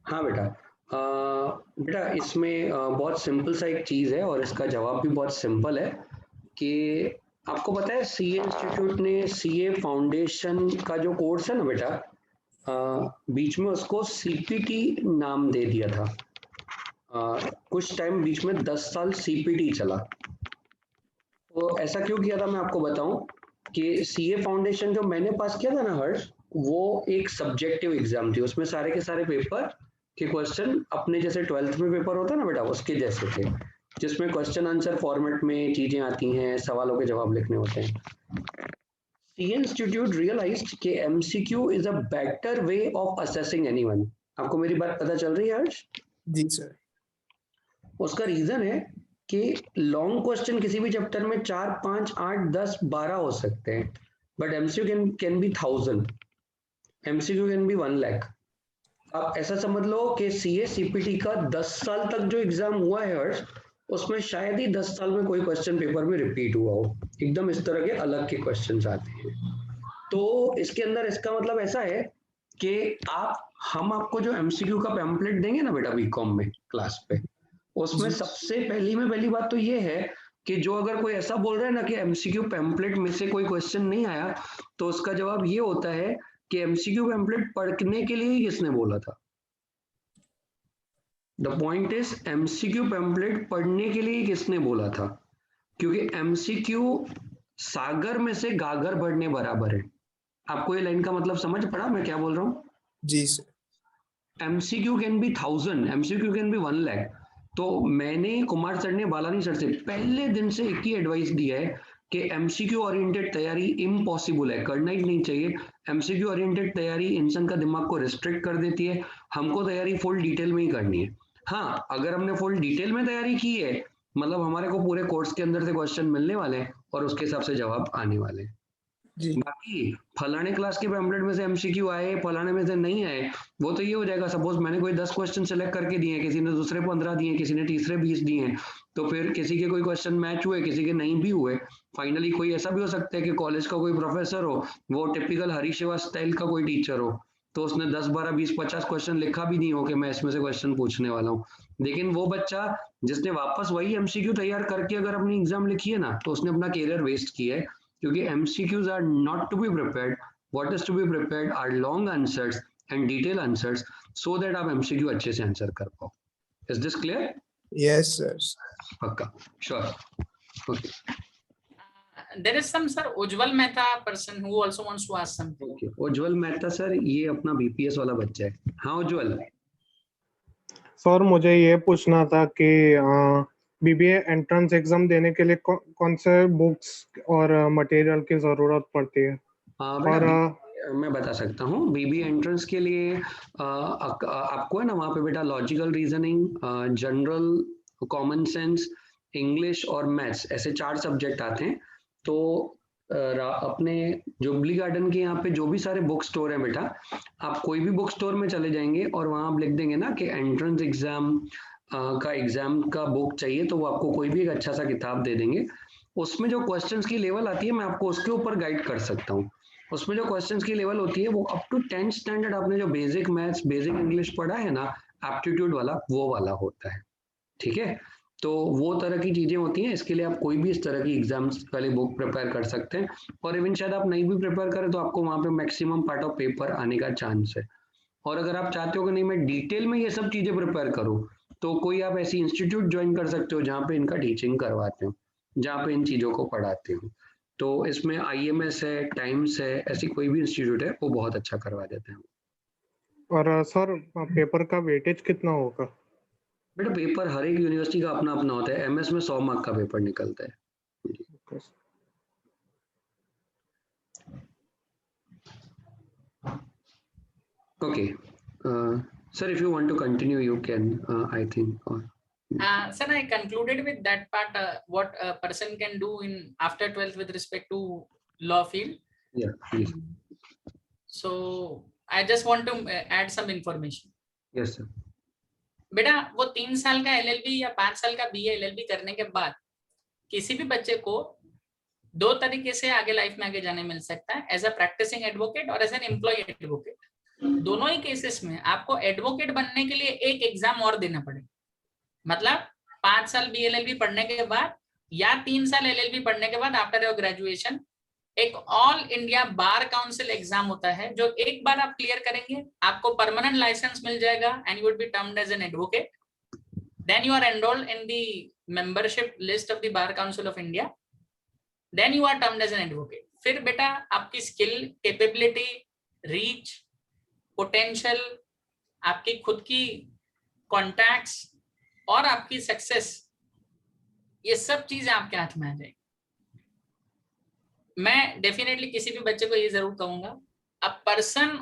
हाँ बेटा, बेटा इसमें बहुत सिंपल सा एक चीज़ है और इसका जवाब भी बहुत सिंपल है कि आपको पता है CA इंस्टीट्यूट ने CA फाउंडेशन का जो कोर्स है ना बेटा, बीच में उसको CPT नाम दे दिया था। कुछ टाइम बीच में 10 साल CPT चला। तो ऐसा क्यों किया था मैं आपको बताऊं कि CA फाउंडेशन जो मैंने पास किया था ना हर्ष, वो एक सब्जेक्टिव एग्जाम थी। उसमें सारे के सारे पेपर के क्वेश्चन अपने जैसे 12th में पेपर होता है ना बेटा, उसके जैसे थे, जिसमें क्वेश्चन आंसर फॉर्मेट में चीजें आती हैं, सवालों के जवाब लिखने होते हैं। CA इंस्टीट्यूट रियलाइज्ड कि MCQ is a better way of assessing anyone. आपको मेरी बात पता चल रही है हर्ष? जी सर। उसका रीजन है कि लॉन्ग क्वेश्चन किसी भी चैप्टर में 4, 5, 8, 10, 12 हो सकते हैं, but MCQ can be 1000, MCQ can be 1 lakh. आप ऐसा समझ लो कि CA CPT का 10 साल तक जो एग्जाम हुआ है हर्ष, उसमें शायद ही 10 साल में कोई क्वेश्चन पेपर में रिपीट हुआ हो। एकदम इस तरह के अलग के क्वेश्चंस आते हैं। तो इसके अंदर इसका मतलब ऐसा है कि हम आपको जो MCQ का पैम्पलेट देंगे ना बेटा बीकॉम में क्लास पे, उसमें सबसे पहली बात तो ये है कि जो अगर कोई ऐसा बोल रहा है ना कि MCQ पैम्पलेट में से कोई क्वेश्चन नहीं आया, तो उसका जवाब ये होता है कि MCQ पैम्पलेट पढ़ने के लिए ही किसने बोला था। The point is MCQ pamphlet पढ़ने के लिए किसने बोला था, क्योंकि MCQ सागर में से गागर भरने बराबर है। आपको ये लाइन का मतलब समझ पड़ा मैं क्या बोल रहा हूँ? जी sir. MCQ can be 1000, MCQ can be 1 lakh. तो मैंने कुमार सर ने बालानी सर से पहले दिन से एक ही एडवाइस दिया है कि MCQ ओरिएंटेड तैयारी इम्पॉसिबल है, करना ही नहीं चाहिए। MCQ ओरिएंटेड तैयारी इंसान का दिमाग को रिस्ट्रिक्ट कर देती है। हमको तैयारी फुल डिटेल में ही करनी है। हाँ, अगर हमने फुल डिटेल में तैयारी की है, मतलब हमारे को पूरे कोर्स के अंदर से क्वेश्चन मिलने वाले हैं और उसके हिसाब से जवाब आने वाले हैं। बाकी फलाने क्लास के पैम्पलेट में से MCQ आए, फलाने में से नहीं आए, वो तो ये हो जाएगा, सपोज मैंने कोई 10 क्वेश्चन सेलेक्ट करके दिए, किसी ने दूसरे 15 दिए, किसी ने तीसरे 20 दिए हैं, तो फिर किसी के कोई क्वेश्चन मैच हुए, किसी के नहीं भी हुए। फाइनली कोई ऐसा भी हो सकता है कि कॉलेज का कोई प्रोफेसर हो, वो टिपिकल हरीश स्टाइल का कोई टीचर हो, तो उसने 10, 12, 20, 50 क्वेश्चन लिखा भी नहीं हो कि मैं इसमें से क्वेश्चन पूछने वाला हूँ, लेकिन वो बच्चा जिसने वापस वही MCQ तैयार करके अगर अपनी एग्जाम लिखी है ना, तो उसने अपना कैरियर वेस्ट किया है, क्योंकि MCQs are not to be prepared. What is to be prepared are long answers and detailed answers so that आप MCQ अच्छे से आंसर कर पाओ। Is this clear? Yes sir. पक्का, sure. Okay. There is some sir Ujjwal Mehta person who also wants to ask something. Okay. Ujjwal Mehta sir, ये अपना BPS वाला बच्चा है। हाँ उज्जवल। सर मुझे ये पूछना था कि BBA एंट्रेंस एग्जाम देने के लिए कौन से बुक्स और मटेरियल की जरूरत पड़ती है? और मैं बता सकता हूँ, BBA एंट्रेंस के लिए आपको है ना वहाँ पे बेटा logical reasoning, general common sense, English और मैथ्स, ऐसे 4 सब्जेक्ट आते हैं। तो अपने जुबली गार्डन के यहाँ पे जो भी सारे बुक स्टोर है बेटा, आप कोई भी बुक स्टोर में चले जाएंगे और वहाँ आप लिख देंगे ना कि एंट्रेंस एग्जाम का बुक चाहिए, तो वो आपको कोई भी एक अच्छा सा किताब दे देंगे। उसमें जो क्वेश्चंस की लेवल आती है मैं आपको उसके ऊपर गाइड कर सकता हूँ। उसमें जो क्वेश्चंस की लेवल होती है वो अप टू 10th स्टैंडर्ड आपने जो बेसिक मैथ्स बेसिक इंग्लिश पढ़ा है ना, एप्टीट्यूड वाला, वो वाला होता है। ठीक है, तो वो तरह की चीजें होती हैं। इसके लिए आप कोई भी इस तरह की एग्जाम्स वाली बुक प्रिपेयर कर सकते हैं, और इवन शायद आप नहीं भी प्रिपेयर करें तो आपको वहां पे मैक्सिमम पार्ट ऑफ पेपर आने का चांस है। और अगर आप चाहते हो कि नहीं मैं डिटेल में ये सब चीजें प्रिपेयर करूँ, तो कोई आप ऐसी इंस्टीट्यूट ज्वाइन कर सकते हो जहाँ पे इनका टीचिंग करवाते हो, जहाँ पे इन चीजों को पढ़ाते हो। तो इसमें IMS है, टाइम्स है, ऐसी कोई भी इंस्टीट्यूट है वो बहुत अच्छा करवा देते हैं। और सर पेपर का वेटेज कितना होगा? बेटा पेपर हर एक यूनिवर्सिटी का अपना अपना होता है। MS में 100 मार्क का पेपर निकलता है। Okay. Sir, if you want to continue, you can, I think. Sir, I concluded with that part, what a person can do in after 12th with respect to law field. Yeah, please. So I just want to add some information. Yes, sir. बेटा वो 3 साल का LLB या 5 साल का BA LLB करने के बाद किसी भी बच्चे को 2 तरीके से आगे लाइफ में आगे जाने मिल सकता है, एज अ प्रैक्टिसिंग एडवोकेट और एज एन एम्प्लॉय एडवोकेट। दोनों ही केसेस में आपको एडवोकेट बनने के लिए एक एग्जाम और देना पड़ेगा। मतलब 5 साल BLLB पढ़ने के बाद या 3 साल LLB पढ़ने के बाद आफ्टर योर ग्रेजुएशन एक all India bar council exam होता है, जो एक बार आप क्लियर करेंगे आपको परमानेंट लाइसेंस मिल जाएगा and you would be termed as an advocate. Then you are enrolled in the membership list of the bar council of India, then you are termed as an advocate. फिर बेटा आपकी स्किल, कैपेबिलिटी, रीच, पोटेंशियल, आपकी खुद की कॉन्टैक्ट्स और आपकी सक्सेस, ये सब चीजें आपके हाथ में आ जाएगी। मैं डेफिनेटली किसी भी बच्चे को ये जरूर कहूंगा, a person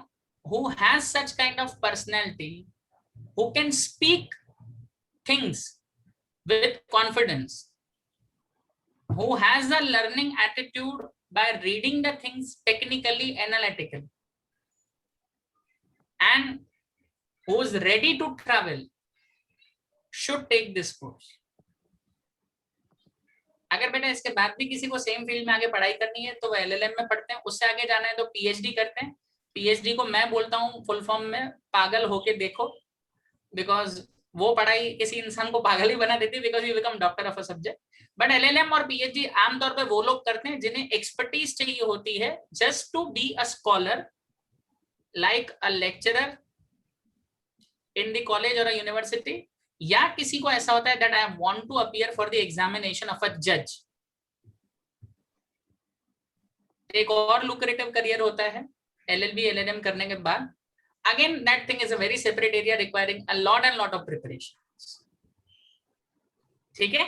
who has such kind of personality, who can speak things with confidence, who has the learning attitude by reading the things technically, analytically, and who is ready to travel should take this course. अगर बेटा इसके बाद भी किसी को सेम फील्ड में आगे पढ़ाई करनी है तो वो LLM में पढ़ते हैं, उससे आगे जाना है तो PhD करते हैं। PhD को मैं बोलता हूँ फुल फॉर्म में पागल होके देखो, बिकॉज वो पढ़ाई किसी इंसान को पागल ही बना देती है, because you become doctor of a subject. But LLM और PhD आमतौर पे वो लोग करते हैं जिन्हें एक्सपर्टीज चाहिए होती है just to be a scholar, like a lecturer in the college और यूनिवर्सिटी, या किसी को ऐसा होता है that I want to appear for the examination of a जज। एक और लुक्रेटिव करियर होता है LLB LLM करने के बाद। Again that thing is a very separate area requiring a lot and lot of preparation. ठीक है,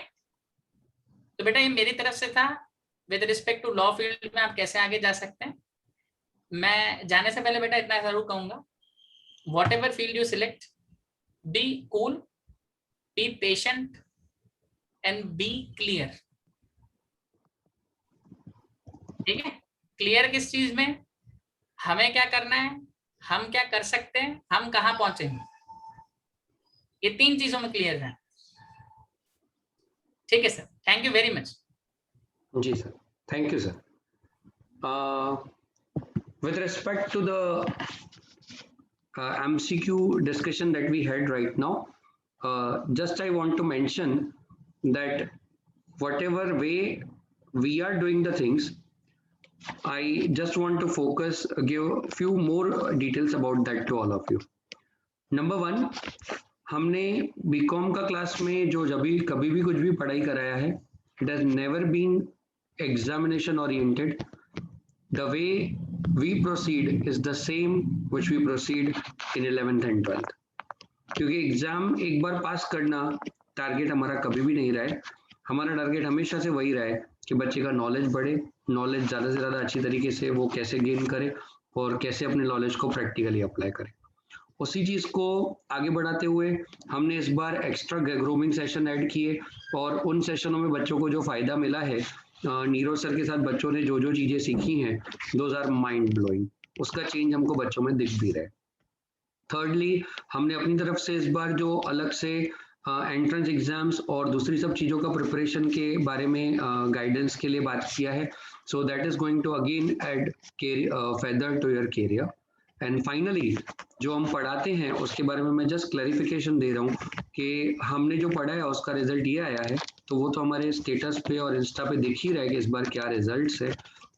तो बेटा ये मेरी तरफ से था with respect to law field में आप कैसे आगे जा सकते हैं। मैं जाने से पहले बेटा इतना जरूर कहूंगा, whatever field you select, be cool, be patient and be clear. ठीक है, क्लियर किस चीज में, हमें क्या करना है, हम क्या कर सकते हैं, हम कहां पहुंचेंगे, ये 3 चीजों में क्लियर है। ठीक है sir, thank you very much. जी sir, thank you sir. With respect to the MCQ discussion that we had right now, just I want to mention that whatever way we are doing the things, I just want to focus, give a few more details about that to all of you. Number 1, हमने BCom का क्लास में जो कभी भी कुछ भी पढ़ाई कराया है, it has never been examination oriented. The way we proceed is the same which we proceed in 11th and 12th. क्योंकि एग्जाम एक बार पास करना टारगेट हमारा कभी भी नहीं रहा है। हमारा टारगेट हमेशा से वही रहा है कि बच्चे का नॉलेज बढ़े, नॉलेज ज़्यादा से ज़्यादा अच्छी तरीके से वो कैसे गेन करे और कैसे अपने नॉलेज को प्रैक्टिकली अप्लाई करे। उसी चीज़ को आगे बढ़ाते हुए हमने इस बार एक्स्ट्रा ग्रूमिंग सेशन ऐड किए, और उन सेशनों में बच्चों को जो फ़ायदा मिला है, नीरज सर के साथ बच्चों ने जो चीज़ें सीखी हैं, दोज आर माइंड ब्लोइंग। उसका चेंज हमको बच्चों में दिख भी रहा है। थर्डली, हमने अपनी तरफ से इस बार जो अलग से एंट्रेंस एग्जाम्स और दूसरी सब चीज़ों का प्रिपरेशन के बारे में गाइडेंस के लिए बात किया है. So that is going to again add feather to your career. And finally जो हम पढ़ाते हैं उसके बारे में मैं जस्ट क्लैरिफिकेशन दे रहा हूँ कि हमने जो पढ़ा है उसका रिजल्ट ये आया है, तो वो तो हमारे स्टेटस पे और इंस्टा पे दिख ही रहा है कि इस बार क्या रिजल्ट्स है.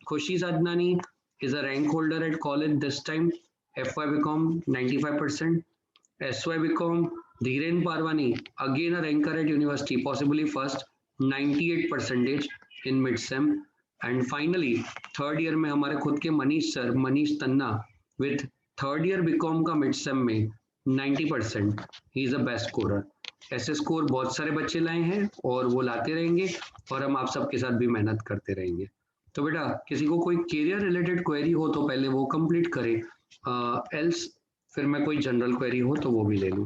खुशी साधनानी is a rank holder at college this time, FY BCom 95%, SY BCom Dhiren Parwani again a ranker at university, possibly first, 98% in mid sem. And finally third year में हमारे खुद के Manish sir, Manish Tanna with third year BCom का mid sem में 90%, he is the best scorer. ऐसे स्कोर बहुत सारे बच्चे लाए हैं और वो लाते रहेंगे और हम आप सबके साथ भी मेहनत करते रहेंगे. तो बेटा किसी को कोई कैरियर रिलेटेड क्वेरी हो तो पहले वो कंप्लीट करे, एल्स फिर मैं कोई जनरल क्वेरी हो तो वो भी ले लूं.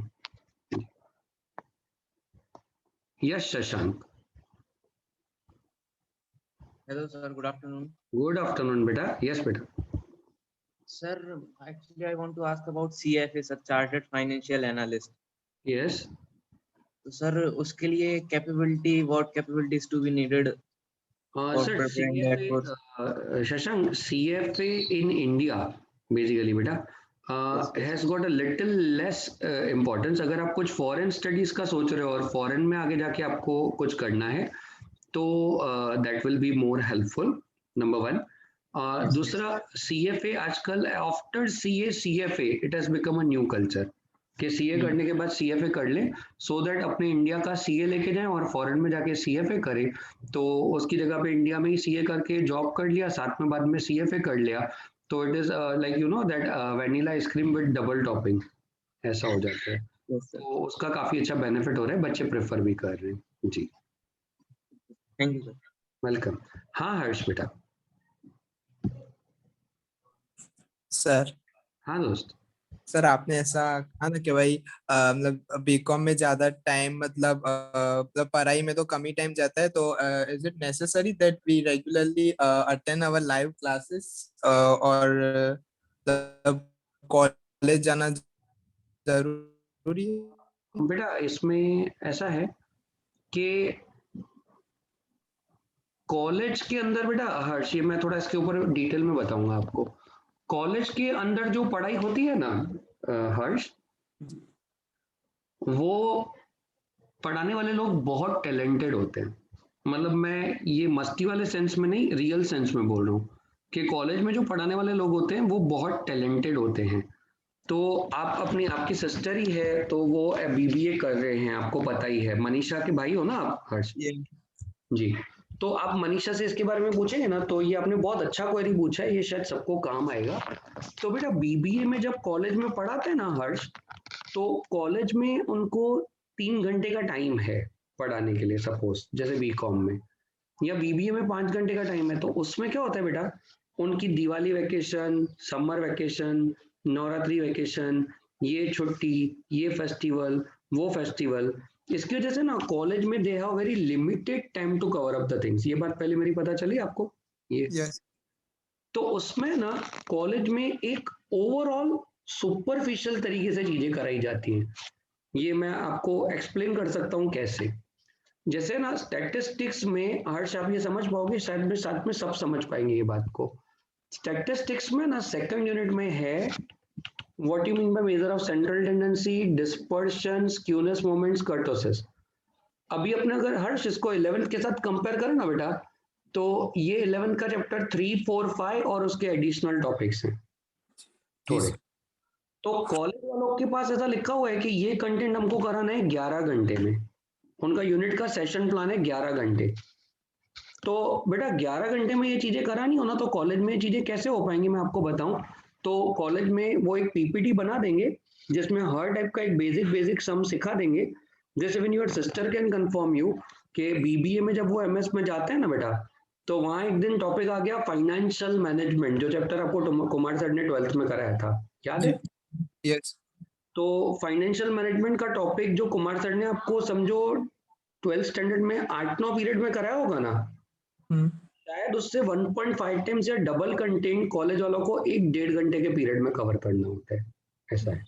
Yes Shashank. Hello sir, good afternoon. Good afternoon बेटा. यस बेटा. Sir, actually I want to ask about CFA, sir, Chartered Financial Analyst. Yes तो sir उसके लिए what capabilities to be needed for sir preparing that course? Shashank, CFA in India basically बेटा has got a little less importance. अगर आप कुछ फॉरेन स्टडीज का सोच रहे हो और फॉरेन में आगे जाके आपको कुछ करना है तो that will be more helpful, number one. दूसरा CFA आजकल after CFA it has become a new culture कि CA करने के बाद CFA कर लें, सो दैट अपने इंडिया का CA लेके जाएं और फॉरेन में जाके CFA करें, तो उसकी जगह पे इंडिया में ही CA करके जॉब कर लिया, साथ में बाद में CFA कर लिया, तो it is like you know that vanilla ice cream with double topping, ऐसा हो जाता है. Yes, sir. तो उसका काफी अच्छा बेनिफिट हो रहा है, बच्चे प्रेफर भी कर रहे हैं. जी Thank you sir. वेलकम. हाँ हर्ष बेटा. सर हाँ दोस्त. सर आपने ऐसा कहा ना कि भाई मतलब बीकॉम में ज्यादा टाइम मतलब पढ़ाई में तो कम ही टाइम जाता है, तो is it necessary that we regularly attend our live classes और कॉलेज जाना जरूरी है? बेटा इसमें ऐसा है कि कॉलेज के अंदर बेटा हर्ष, ये मैं थोड़ा इसके ऊपर डिटेल में बताऊंगा आपको. कॉलेज के अंदर जो पढ़ाई होती है ना हर्ष, वो पढ़ाने वाले लोग बहुत टैलेंटेड होते हैं. मतलब मैं ये मस्ती वाले सेंस में नहीं, रियल सेंस में बोल रहा हूँ कि कॉलेज में जो पढ़ाने वाले लोग होते हैं वो बहुत टैलेंटेड होते हैं. तो आप अपनी आपकी सिस्टर ही है तो वो BBA कर रहे हैं, आपको पता ही है. मनीषा के भाई हो ना आप हर्ष? जी. तो आप मनीषा से इसके बारे में पूछेंगे ना, तो ये आपने बहुत अच्छा क्वेरी पूछा है, ये शायद सबको काम आएगा. तो बेटा BBA में जब कॉलेज में पढ़ाते हैं ना हर्ष, तो कॉलेज में उनको 3 घंटे का टाइम है पढ़ाने के लिए, सपोज जैसे BCom में, या BBA में 5 घंटे का टाइम है. तो उसमें क्या होता है बेटा, उनकी Diwali vacation, summer vacation, Navratri vacation, ये छुट्टी, ये फेस्टिवल, वो फेस्टिवल, इसकी वजह से ना कॉलेज में they have very limited time to cover up the things. ये बात पहले मेरी पता चली आपको ये? Yes. तो उसमें ना कॉलेज में एक ओवरऑल सुपरफिशियल तरीके से चीजें कराई जाती हैं. ये मैं आपको एक्सप्लेन कर सकता हूँ कैसे. जैसे ना स्टैटिस्टिक्स में हर्ष आप ये समझ पाओगे, शायद में साथ में सब समझ पाएंगे ये बात को. स्टैटिस्टिक्स में ना सेकंड यूनिट में है what you mean by measure of central tendency, dispersion, skewness moments, kurtosis. अभी अपने अगर हर्ष इसको 11th के साथ कंपेयर करें ना बेटा, तो ये 11th का चैप्टर 3, 4, 5 और उसके एडिशनल टॉपिक्स हैं थोड़े. तो कॉलेज वालों के पास ऐसा लिखा हुआ है कि ये कंटेंट हमको कराना है 11 घंटे में. उनका यूनिट का सेशन प्लान है 11 घंटे. तो बेटा 11 घंटे में ये चीजें करानी हो ना, तो कॉलेज में ये चीजें कैसे हो पाएंगी मैं आपको बताऊं. तो कॉलेज में वो एक PPT बना देंगे जिसमें हर टाइप का एक बेसिक सम सिखा देंगे. जैसे when your sister can confirm you कि BBA में जब वो MS में जाते हैं ना बेटा, तो वहां एक दिन टॉपिक आ गया फाइनेंशियल मैनेजमेंट, जो चैप्टर आपको कुमार सर ने 12th में कराया था, याद है? Yes. तो फाइनेंशियल मैनेजमेंट का टॉपिक जो कुमार सर ने आपको समझो 12th स्टैंडर्ड में 8-9 पीरियड में कराया होगा ना, शायद उससे 1.5 टाइम्स या डबल कंटेंट कॉलेज वालों को 1-1.5 घंटे के पीरियड में कवर करना होता है. ऐसा है.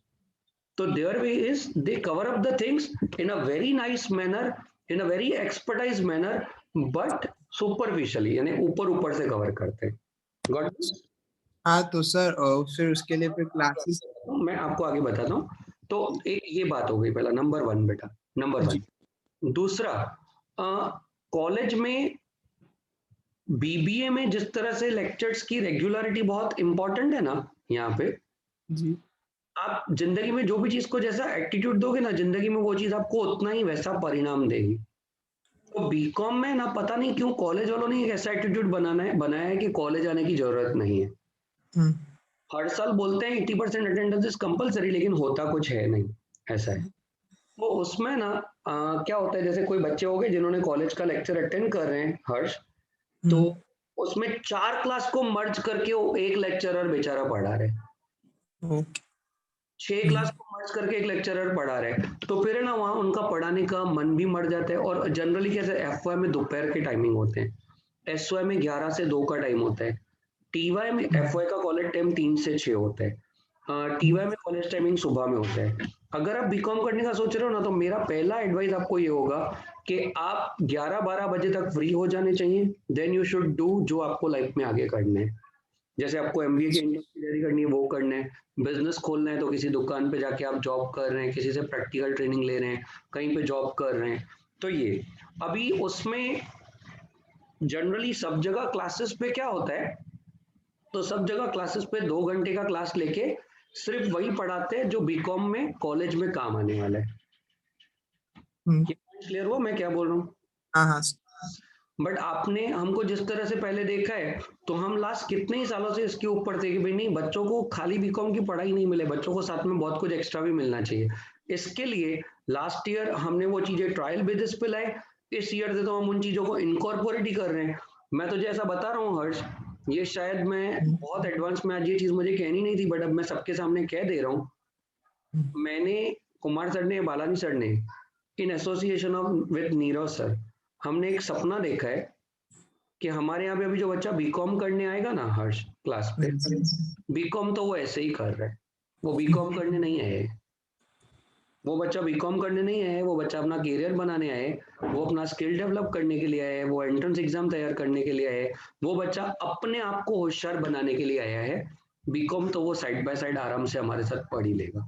तो their way is they cover up the things in a very nice manner, in a very expertise manner, but superficially, यानी ऊपर ऊपर से कवर करते हैं. Got it? हाँ तो सर फिर उसके लिए फिर क्लासेस मैं आपको आगे बताता हूँ. तो एक ये बात हो गई पहला, नंबर 1 बेटा, नंबर 1. दूसरा, कॉलेज में बीबीए में जिस तरह से लेक्चर्स की रेगुलरिटी बहुत इंपॉर्टेंट है ना, यहाँ पे जी आप जिंदगी में जो भी चीज को जैसा एटीट्यूड दोगे ना, जिंदगी में वो चीज आपको उतना ही वैसा परिणाम देगी. तो बीकॉम में ना पता नहीं क्यों कॉलेज वालों ने एक ऐसा एटीट्यूड बनाया है कि कॉलेज आने की जरूरत नहीं है. हर साल बोलते हैं 80% अटेंडेंस इज कंपलसरी, लेकिन होता कुछ है नहीं, ऐसा है. तो उसमें ना क्या होता है, जैसे कोई बच्चे हो गए जिन्होंने कॉलेज का लेक्चर अटेंड कर रहे हैं हर्ष, तो उसमें 4 क्लास को मर्ज करके वो एक लेक्चरर बेचारा पढ़ा रहे, ओके 6 क्लास को मर्ज करके एक लेक्चरर पढ़ा रहे, तो फिर है ना वहाँ उनका पढ़ाने का मन भी मर जाता है. और जनरली कैसे एफवाई में दोपहर के टाइमिंग होते हैं, एसवाई में 11 से 2 का टाइम होता है, टीवाई में एफवाई का कॉलेज टाइम 3 से 6 होता है, टीवाई में कॉलेज टाइमिंग सुबह में होता है. अगर आप बीकॉम करने का सोच रहे हो ना, तो मेरा पहला एडवाइस आपको ये होगा कि आप 11-12 बजे तक फ्री हो जाने चाहिए. देन यू शुड डू जो आपको लाइफ में आगे करना है. जैसे आपको एमबीए की एंट्रेंस की तैयारी करनी है वो करना है, बिजनेस खोलना है तो किसी दुकान पे जाके आप जॉब कर रहे हैं, किसी से प्रैक्टिकल ट्रेनिंग ले रहे हैं, कहीं पे जॉब कर रहे हैं. तो ये अभी उसमें जनरली सब जगह क्लासेस पे क्या होता है, तो सब जगह क्लासेस पे 2 घंटे का क्लास लेके सिर्फ वही पढ़ाते हैं जो बीकॉम में कॉलेज में काम आने वाला है. क्लियर हुआ मैं क्या बोल रहा हूँ? हाँ हाँ बट आपने हमको जिस तरह से पहले देखा है, तो हम लास्ट कितने ही सालों से इसके ऊपर थे कि भाई नहीं, बच्चों को खाली बीकॉम की पढ़ाई नहीं मिले, बच्चों को साथ में बहुत कुछ एक्स्ट्रा भी मिलना चाहिए. इसके लिए लास्ट ईयर हमने वो चीजें ट्रायल बेसिस पे लाए. इस ईयर से तो हम उन चीजों को इनकॉर्पोरेट ही कर रहे हैं. मैं तुझे ऐसा बता रहा हूँ हर्ष, ये शायद मैं बहुत एडवांस में आज ये चीज मुझे कहनी नहीं थी, बट अब मैं सबके सामने कह दे रहा हूँ. मैंने, कुमार सर ने, बालाजी सर ने, in association of with Nirav sir, हमने एक सपना देखा है कि हमारे यहाँ पे अभी जो बच्चा बीकॉम करने आएगा ना हर्ष क्लास पे, बीकॉम तो वो ऐसे ही कर रहा है, वो बीकॉम करने नहीं आए, वो बच्चा बीकॉम करने नहीं आया है, वो बच्चा अपना करियर बनाने आए, वो अपना स्किल डेवलप करने के लिए आया है, वो एंट्रेंस एग्जाम तैयार करने के लिए आया है, वो बच्चा अपने आप को होशियार बनाने के लिए आया है. बीकॉम तो वो साइड बाय साइड आराम से हमारे साथ पढ़ ही लेगा,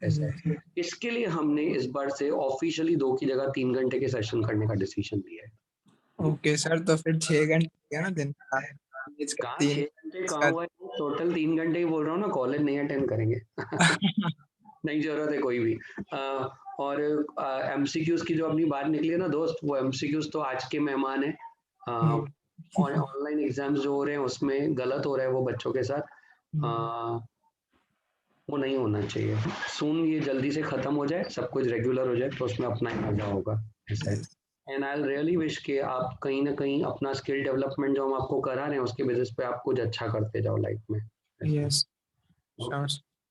ऐसा है. इसके लिए हमने इस बार से ऑफिशियली 2 की जगह 3 घंटे के सेशन करने का डिसीजन लिया है. ओके सर तो फिर 6 घंटे ना दिन का कहाँ 6 घंटे कहाँ हुआ है, टोटल 3 घंटे ही बोल रहा हूँ ना, कॉलेज नहीं अटेंड करेंगे. नहीं जरूरत है कोई भी. और एमसीक्यूज की जो अपनी बात निकली है ना दोस्त, वो एमसीक्यूज तो आज के मेहमान है. ऑनलाइन एग्जाम्स जो हो रहे हैं उसमें गलत हो रहा है वो बच्चों के साथ, वो नहीं होना चाहिए. सून ये जल्दी से खत्म हो जाए, सब कुछ रेगुलर हो जाए, तो उसमें अपना ही मजा होगा, ऐसा है. एंड आई रियली विश कि आप कहीं ना कहीं अपना स्किल डेवलपमेंट जो हम आपको करा रहे हैं उसके बेसिस पे आप कुछ अच्छा करते जाओ लाइफ में. Yes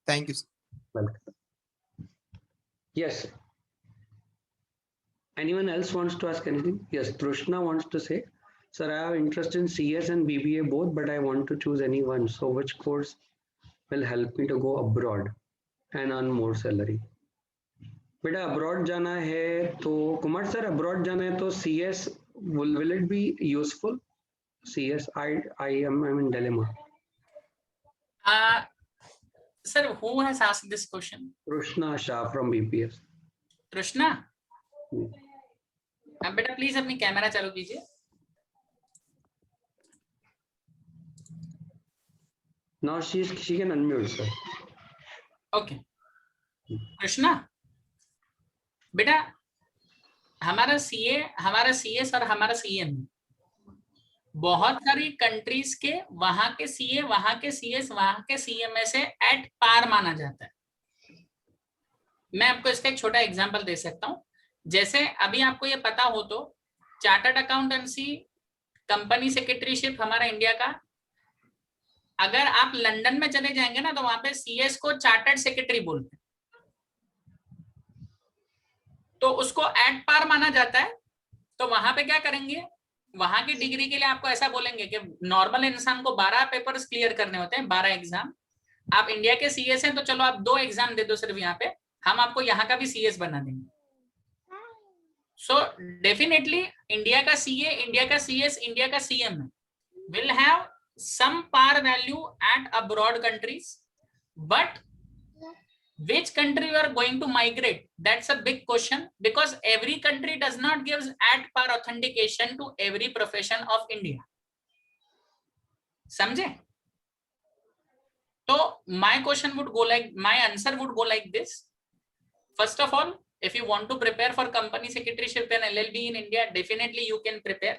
thank you welcome. Yes. Anyone else wants to ask anything? Yes, Trishna wants to say, sir, I have interest in CS and BBA both, but I want to choose any one. So which course will help me to go abroad and earn more salary? बेटा अब्रॉड जाना है तो कुमार सर, अब्रॉड जाना है तो CS will it be useful? CS I am in dilemma. Sir, who has asked this question? Trishna Shah from BPS. Krishna, अब बेटा प्लीज अपनी कैमरा चालू कीजिए. Now she can unmute, sir. Okay Krishna, बेटा हमारा CS और हमारा CM बहुत सारी कंट्रीज के वहां के CA, वहां के CS, वहां के CM से एट पार माना जाता है. मैं आपको इसका एक छोटा एग्जांपल दे सकता हूं. जैसे अभी आपको ये पता हो तो चार्टर्ड अकाउंटेंसी कंपनी सेक्रेटरीशिप हमारा इंडिया का, अगर आप लंदन में चले जाएंगे ना तो वहां पे CS को चार्टर्ड सेक्रेटरी बोलते हैं, तो उसको एट पार माना जाता है. तो वहां पे क्या करेंगे, वहां की डिग्री के लिए आपको ऐसा बोलेंगे कि नॉर्मल इंसान को 12 पेपर्स क्लियर करने होते हैं, 12 एग्जाम. आप इंडिया के CS हैं तो चलो आप 2 एग्जाम दे दो सिर्फ यहाँ पे, हम आपको यहाँ का भी CS बना देंगे. So definitely इंडिया का CA, इंडिया का CS, इंडिया का CM will have some par value at abroad countries, but which country you are going to migrate, that's a big question, because every country does not give at par authentication to every profession of India. समझे? तो my question would go like, my answer would go like this. First of all, if you want to prepare for company secretaryship and LLB in India, definitely you can prepare.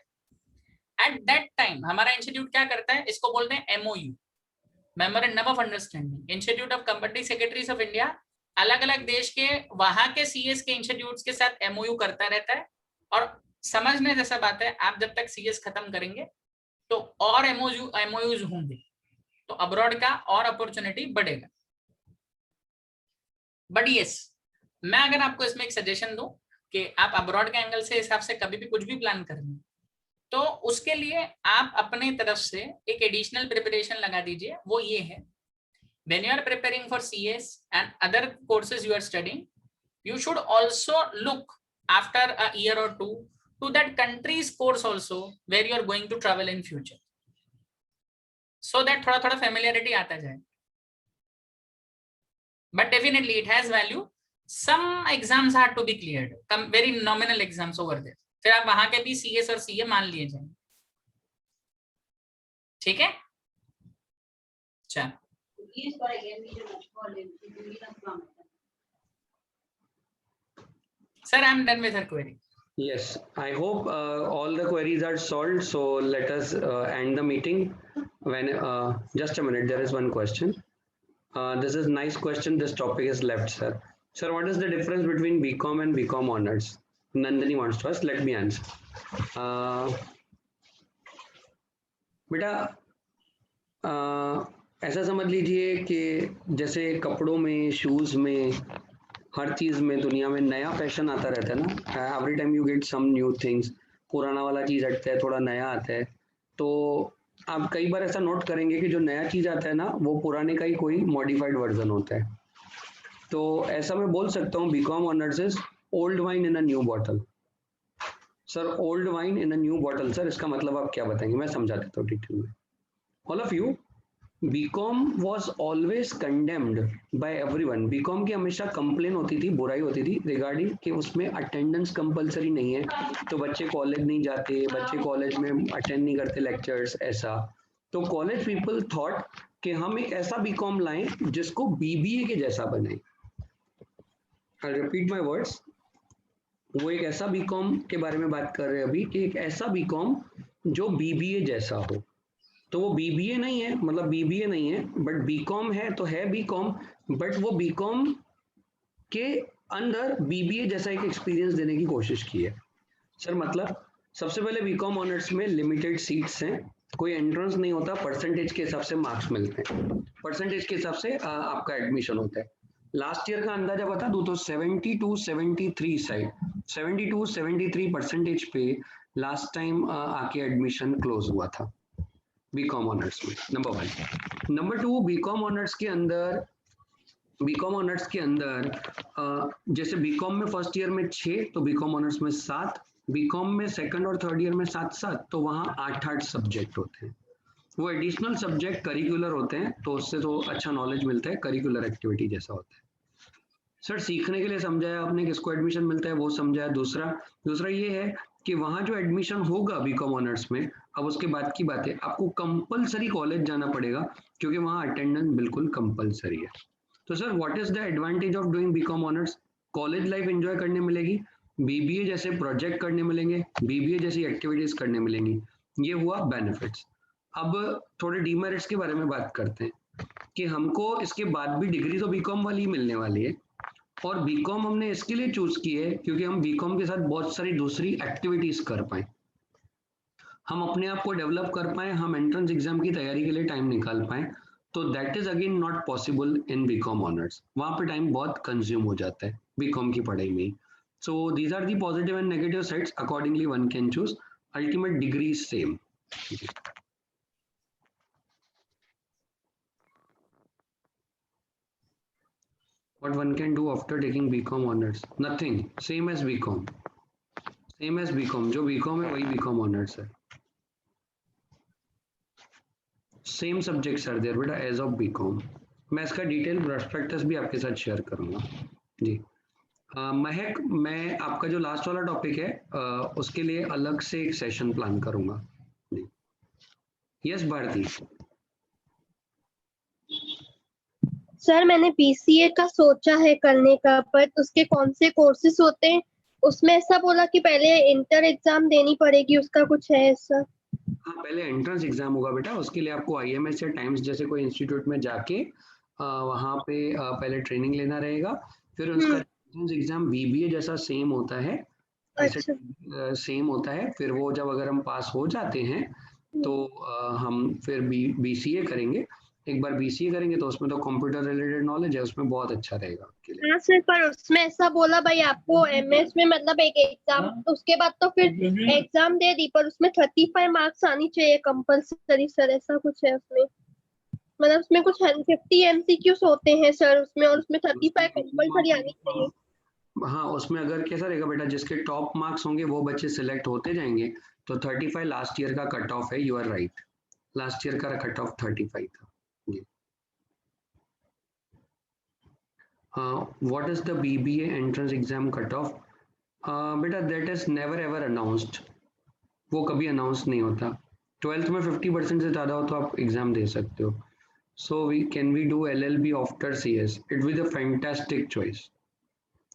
At that time हमारा इंस्टीट्यूट क्या करता है, इसको बोलते हैं MOU, memorandum of understanding. Institute of company secretaries of India अलग अलग देश के वहां के CS के इंस्टीट्यूट्स के साथ MOU करता रहता है. और समझने जैसा बात है, आप जब तक CS खत्म करेंगे तो और MOUs होंगे, तो अब्रॉड का और अपॉर्चुनिटी बढ़ेगा. बट यस, मैं अगर आपको इसमें एक सजेशन दूं कि आप अब्रॉड के एंगल से हिसाब से कभी भी कुछ भी प्लान कर रहे हैं, तो उसके लिए आप अपने तरफ से एक एडिशनल प्रिपरेशन लगा दीजिए. वो ये है, when you are preparing for CS and other courses you are studying, you should also look after a year or two to that country's course also where you are going to travel in future, so that थोड़ा थोड़ा familiarity आता जाए. But definitely it has value. Some exams have to be cleared, some very nominal exams over there. फिर आप वहां के भी CS और CA मान लिए जाएंगे. ठीक है? चल. Sir, I am done with her query. Yes, I hope all the queries are solved. So let us end the meeting. When just a minute, there is one question. This is nice question. This topic is left, sir. Sir, what is the difference between BCom and BCom honors? Nandini wants to ask. Let me answer. बेटा ऐसा समझ लीजिए कि जैसे कपड़ों में, शूज में, हर चीज में दुनिया में नया फैशन आता रहता है ना. Every time you get some new things. पुराना वाला चीज हटता है, थोड़ा नया आता है. तो आप कई बार ऐसा नोट करेंगे कि जो नया चीज आता है ना, वो पुराने का ही कोई मॉडिफाइड वर्जन होता है. तो ऐसा मैं बोल सकता हूँ BCom honours is old wine in a new bottle. Sir, old wine in a new bottle, sir इसका मतलब आप क्या बताएंगे? मैं समझा देता हूँ डिटेल में. All of you, BCom was always condemned by everyone. BCom की हमेशा कंप्लेन होती थी, बुराई होती थी रिगार्डिंग कि उसमें अटेंडेंस कंपलसरी नहीं है, तो बच्चे कॉलेज नहीं जाते, बच्चे कॉलेज में अटेंड नहीं करते लेक्चर्स, ऐसा. तो कॉलेज पीपल थॉट कि हम एक ऐसा बीकॉम लाएं जिसको BBA के जैसा बनाए. I repeat my words. वो एक ऐसा बीकॉम के बारे में बात कर रहे हैं अभी कि एक ऐसा बीकॉम जो BBA जैसा हो. तो वो BBA नहीं है, मतलब BBA नहीं है, बट बीकॉम है तो है बीकॉम, बट वो बीकॉम के अंदर BBA जैसा एक एक्सपीरियंस देने की कोशिश की है. सर मतलब सबसे पहले बीकॉम ऑनर्स में लिमिटेड सीट्स हैं, कोई एंट्रेंस नहीं होता, परसेंटेज के हिसाब से मार्क्स मिलते हैं, परसेंटेज के हिसाब से आपका एडमिशन होता है. लास्ट ईयर का अंदाजा बता दूं तो 72-73 साइड 72-73 परसेंटेज पे लास्ट टाइम आके एडमिशन क्लोज हुआ था बीकॉम ऑनर्स में. नंबर 1. नंबर 2, बीकॉम ऑनर्स के अंदर जैसे बीकॉम में फर्स्ट ईयर में 6, तो बीकॉम ऑनर्स में 7, बीकॉम में सेकंड और थर्ड ईयर में 7-7, तो वहाँ 8-8 सब्जेक्ट होते हैं. वो एडिशनल सब्जेक्ट करिकुलर होते हैं, तो उससे तो अच्छा नॉलेज मिलता है, करिकुलर एक्टिविटी जैसा होता है. सर सीखने के लिए समझाया आपने, किसको एडमिशन मिलता है वो समझाया. दूसरा ये है कि वहाँ जो एडमिशन होगा बीकॉम ऑनर्स में, अब उसके बाद की बात है, आपको कंपलसरी कॉलेज जाना पड़ेगा क्योंकि वहाँ अटेंडेंस बिल्कुल कंपलसरी है. तो sir what is the advantage of doing BCom honours? College life enjoy करने मिलेगी, BBA जैसे प्रोजेक्ट करने मिलेंगे, BBA जैसी एक्टिविटीज करने मिलेंगी. ये हुआ बेनिफिट्स. अब थोड़े डीमेरिट्स के बारे में बात करते हैं कि हमको इसके बाद भी डिग्री तो बीकॉम वाली ही मिलने वाली है, और बीकॉम हमने इसके लिए चूज की है क्योंकि हम बीकॉम के साथ बहुत सारी दूसरी एक्टिविटीज कर पाए, हम अपने आप को डेवलप कर पाए, हम एंट्रेंस एग्जाम की तैयारी के लिए टाइम निकाल पाए. तो that is again not possible in BCom honours. वहां पे टाइम बहुत कंज्यूम हो जाता है बीकॉम की पढ़ाई में. So these are the positive and negative sides. Accordingly one can choose. Ultimate degree is same. What one can do after taking BCom honors? Nothing. Same as BCom. Same as BCom. जो BCom है वही BCom honors है. Same subjects are there बेटा as of BCom. मैं इसका डिटेल प्रोस्पेक्टस भी आपके साथ शेयर करूंगा जी. महक, मैं आपका जो लास्ट वाला टॉपिक है उसके लिए अलग से एक सेशन प्लान करूंगा जी. यस भारती. सर मैंने बीसीए का सोचा है करने का, पर उसके कौन से कोर्सेज होते हैं? उसमें ऐसा बोला कि पहले इंटर एग्जाम देनी पड़ेगी, उसका कुछ है ऐसा? हाँ, पहले एंट्रेंस एग्जाम होगा बेटा. उसके लिए आपको आईएमएस या टाइम्स जैसे कोई इंस्टीट्यूट में जाके वहाँ पे पहले ट्रेनिंग लेना रहेगा. फिर उसका एंट्रेंस एग्जाम बीबीए जैसा सेम होता है. अच्छा. सेम होता है. फिर वो जब अगर हम पास हो जाते हैं तो हम फिर बीसीए करेंगे. एक बार बीसीए करेंगे तो उसमें तो कंप्यूटर रिलेटेड नॉलेज है, उसमें बहुत अच्छा रहेगा आपके लिए. हाँ सर, पर उसमें ऐसा बोला भाई आपको एमएस में मतलब एक एग्जाम, उसके बाद तो फिर एग्जाम दे दी, पर उसमें 35 मार्क्स आनी चाहिए कंपलसरी सर, ऐसा कुछ है उसमें? मतलब उसमें कुछ 50 एमसीक्यूज होते हैं सर उसमें, और उसमें 35 कंपलसरी आनी चाहिए. हाँ, उसमें अगर कैसा रहेगा बेटा, जिसके टॉप मार्क्स होंगे वो बच्चे सिलेक्ट होते जाएंगे. तो 35 लास्ट ईयर का कट ऑफ है. You are right, last year का कट ऑफ 35 था जी. What is the BBA entrance exam cut off? बेटा that is never ever announced. वो कभी अनाउंस नहीं होता. 12th में 50% से ज़्यादा हो तो आप एग्जाम दे सकते हो. So can we do LLB after CS? It will be the fantastic choice.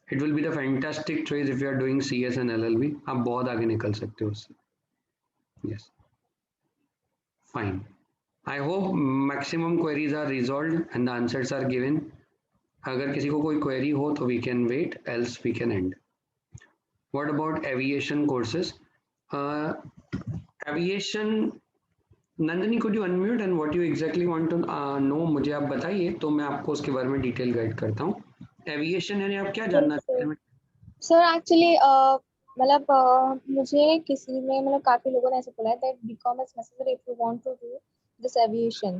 It will be the fantastic choice if you are doing CS and LLB. आप बहुत आगे निकल सकते हो उससे. Yes. Fine. I hope maximum queries are resolved and the answers are given. अगर किसी को कोई query हो तो we can wait, else we can end. What about aviation courses? Aviation, Nandini, could you unmute and what you exactly want to know? मुझे आप बताइए तो मैं आपको उसके बारे में डिटेल गाइड करता हूँ. एविएशन यानी आप क्या जानना चाहते हैं? सर एक्चुअली मतलब मुझे किसी ने मतलब काफी लोगों ने ऐसे बोला है that BCom is necessary if you want to do this aviation.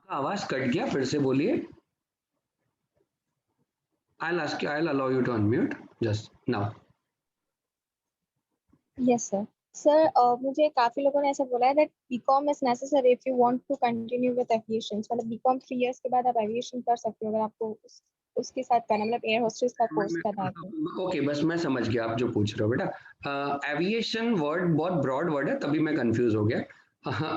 आवाज कट गया, फिर से बोलिए. I'll allow you to unmute just now. Yes sir. Sir मुझे काफी लोगों ने ऐसा बोला है that BCom is necessary if you want to continue with aviation. मतलब बीकॉम 3 इयर्स के बाद आप एविएशन कर सकते हो अगर आपको उसके साथ करना, मतलब एयर होस्टेस का कोर्स करना है तो. ओके, बस मैं समझ गया आप जो पूछ रहे हो बेटा. एविएशन वर्ड बहुत ब्रॉड वर्ड है, तभी मैं कंफ्यूज हो गया.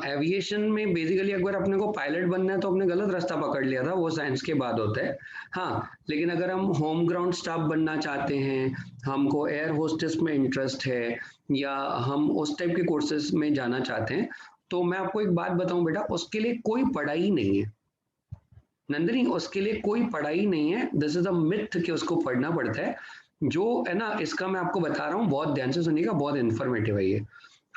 एविएशन में बेसिकली अगर अपने को पायलट बनना है तो अपने गलत रास्ता पकड़ लिया था, वो साइंस के बाद होता है. हाँ, लेकिन अगर हम होम ग्राउंड स्टाफ बनना चाहते हैं, हमको एयर होस्टेस में इंटरेस्ट है, या हम उस टाइप के कोर्सेज में जाना चाहते हैं, तो मैं आपको एक बात बताऊं बेटा, उसके लिए कोई पढ़ाई नहीं है नंदिनी. उसके लिए कोई पढ़ाई नहीं है. दिस इज अ मिथ कि उसको पढ़ना पड़ता है. जो है ना, इसका मैं आपको बता रहा हूँ, बहुत ध्यान से सुनिएगा, बहुत इन्फॉर्मेटिव है ये.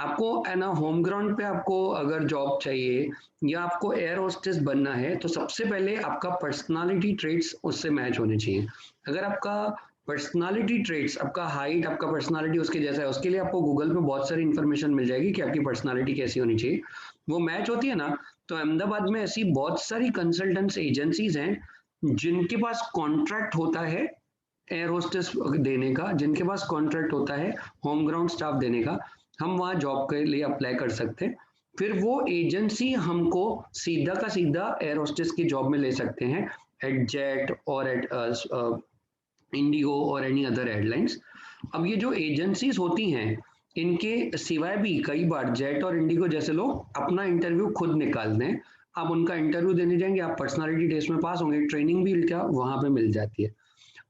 आपको है ना होम ग्राउंड पे आपको अगर जॉब चाहिए या आपको एयर होस्टेस बनना है तो सबसे पहले आपका पर्सनालिटी ट्रेट्स उससे मैच होने चाहिए. अगर आपका पर्सनालिटी ट्रेट्स, आपका हाइट, आपका पर्सनालिटी उसके जैसा है, उसके लिए आपको गूगल पे बहुत सारी इन्फॉर्मेशन मिल जाएगी कि आपकी पर्सनालिटी कैसी होनी चाहिए. वो मैच होती है ना, तो अहमदाबाद में ऐसी बहुत सारी कंसल्टेंट्स एजेंसीज हैं जिनके पास कॉन्ट्रैक्ट होता है एयर होस्टेस देने का, जिनके पास कॉन्ट्रैक्ट होता है होम ग्राउंड स्टाफ देने का. हम वहाँ जॉब के लिए अप्लाई कर सकते हैं. फिर वो एजेंसी हमको सीधा का सीधा एयर होस्टेस की जॉब में ले सकते हैं एट जेट और एट इंडिगो और एनी अदर एयरलाइंस. अब ये जो एजेंसीज होती हैं, इनके सिवाय भी कई बार जेट और इंडिगो जैसे लोग अपना इंटरव्यू खुद निकालते हैं. आप उनका इंटरव्यू देने जाएंगे, आप पर्सनालिटी टेस्ट में पास होंगे, ट्रेनिंग भी क्या वहां पे मिल जाती है.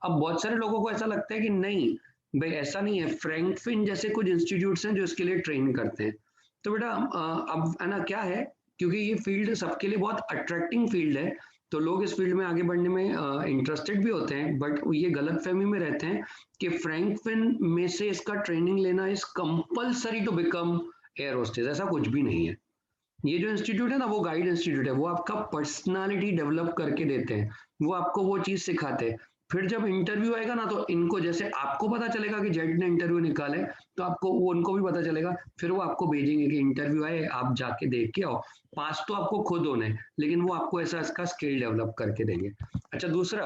अब बहुत सारे लोगों को ऐसा लगता है कि नहीं भाई ऐसा नहीं है, फ्रैंकफिन जैसे कुछ इंस्टीट्यूट्स हैं जो इसके लिए ट्रेन करते हैं. तो बेटा अब है ना क्या है, क्योंकि ये फील्ड सबके लिए बहुत अट्रैक्टिंग फील्ड है, तो लोग इस फील्ड में आगे बढ़ने में इंटरेस्टेड भी होते हैं, बट ये गलतफहमी में रहते हैं कि फ्रैंकफिन में से इसका ट्रेनिंग लेना is compulsory to become air hostess. ऐसा कुछ भी नहीं है. ये जो इंस्टीट्यूट है ना, वो गाइड इंस्टीट्यूट है, वो आपका पर्सनालिटी डेवलप करके देते हैं, वो आपको वो चीज सिखाते हैं. फिर जब इंटरव्यू आएगा ना, तो इनको जैसे आपको पता चलेगा कि जेट ने इंटरव्यू निकाले, तो आपको वो उनको भी पता चलेगा. फिर वो आपको भेजेंगे कि इंटरव्यू आए, आप जाके देख के आओ. पास तो आपको खुद होना है, लेकिन वो आपको ऐसा इसका स्किल डेवलप करके देंगे. अच्छा, दूसरा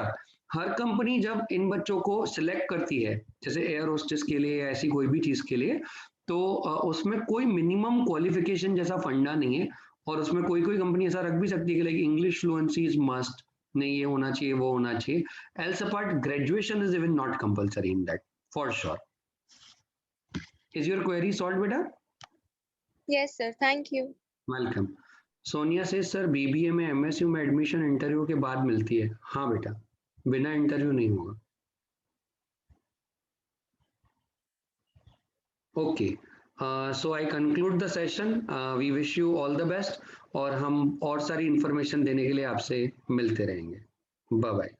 हर कंपनी जब इन बच्चों को सिलेक्ट करती है, जैसे एयर होस्टेस के लिए या ऐसी कोई भी चीज के लिए, तो उसमें कोई मिनिमम क्वालिफिकेशन जैसा फंडा नहीं है, और उसमें कोई कोई कंपनी ऐसा रख भी सकती है कि like English fluency is must, नहीं ये होना चाहिए वो होना चाहिए, else apart graduation is even not compulsory in that for sure. Is your query solved बेटा? Yes, sir. Thank you. Welcome. Sonia से सर बीबीए में एमएसयू में एडमिशन इंटरव्यू के बाद मिलती है। हाँ बेटा, बिना इंटरव्यू नहीं होगा। Okay, so I conclude the session. We wish you all the best, और हम और सारी इंफॉर्मेशन देने के लिए आपसे मिलते रहेंगे। Bye bye.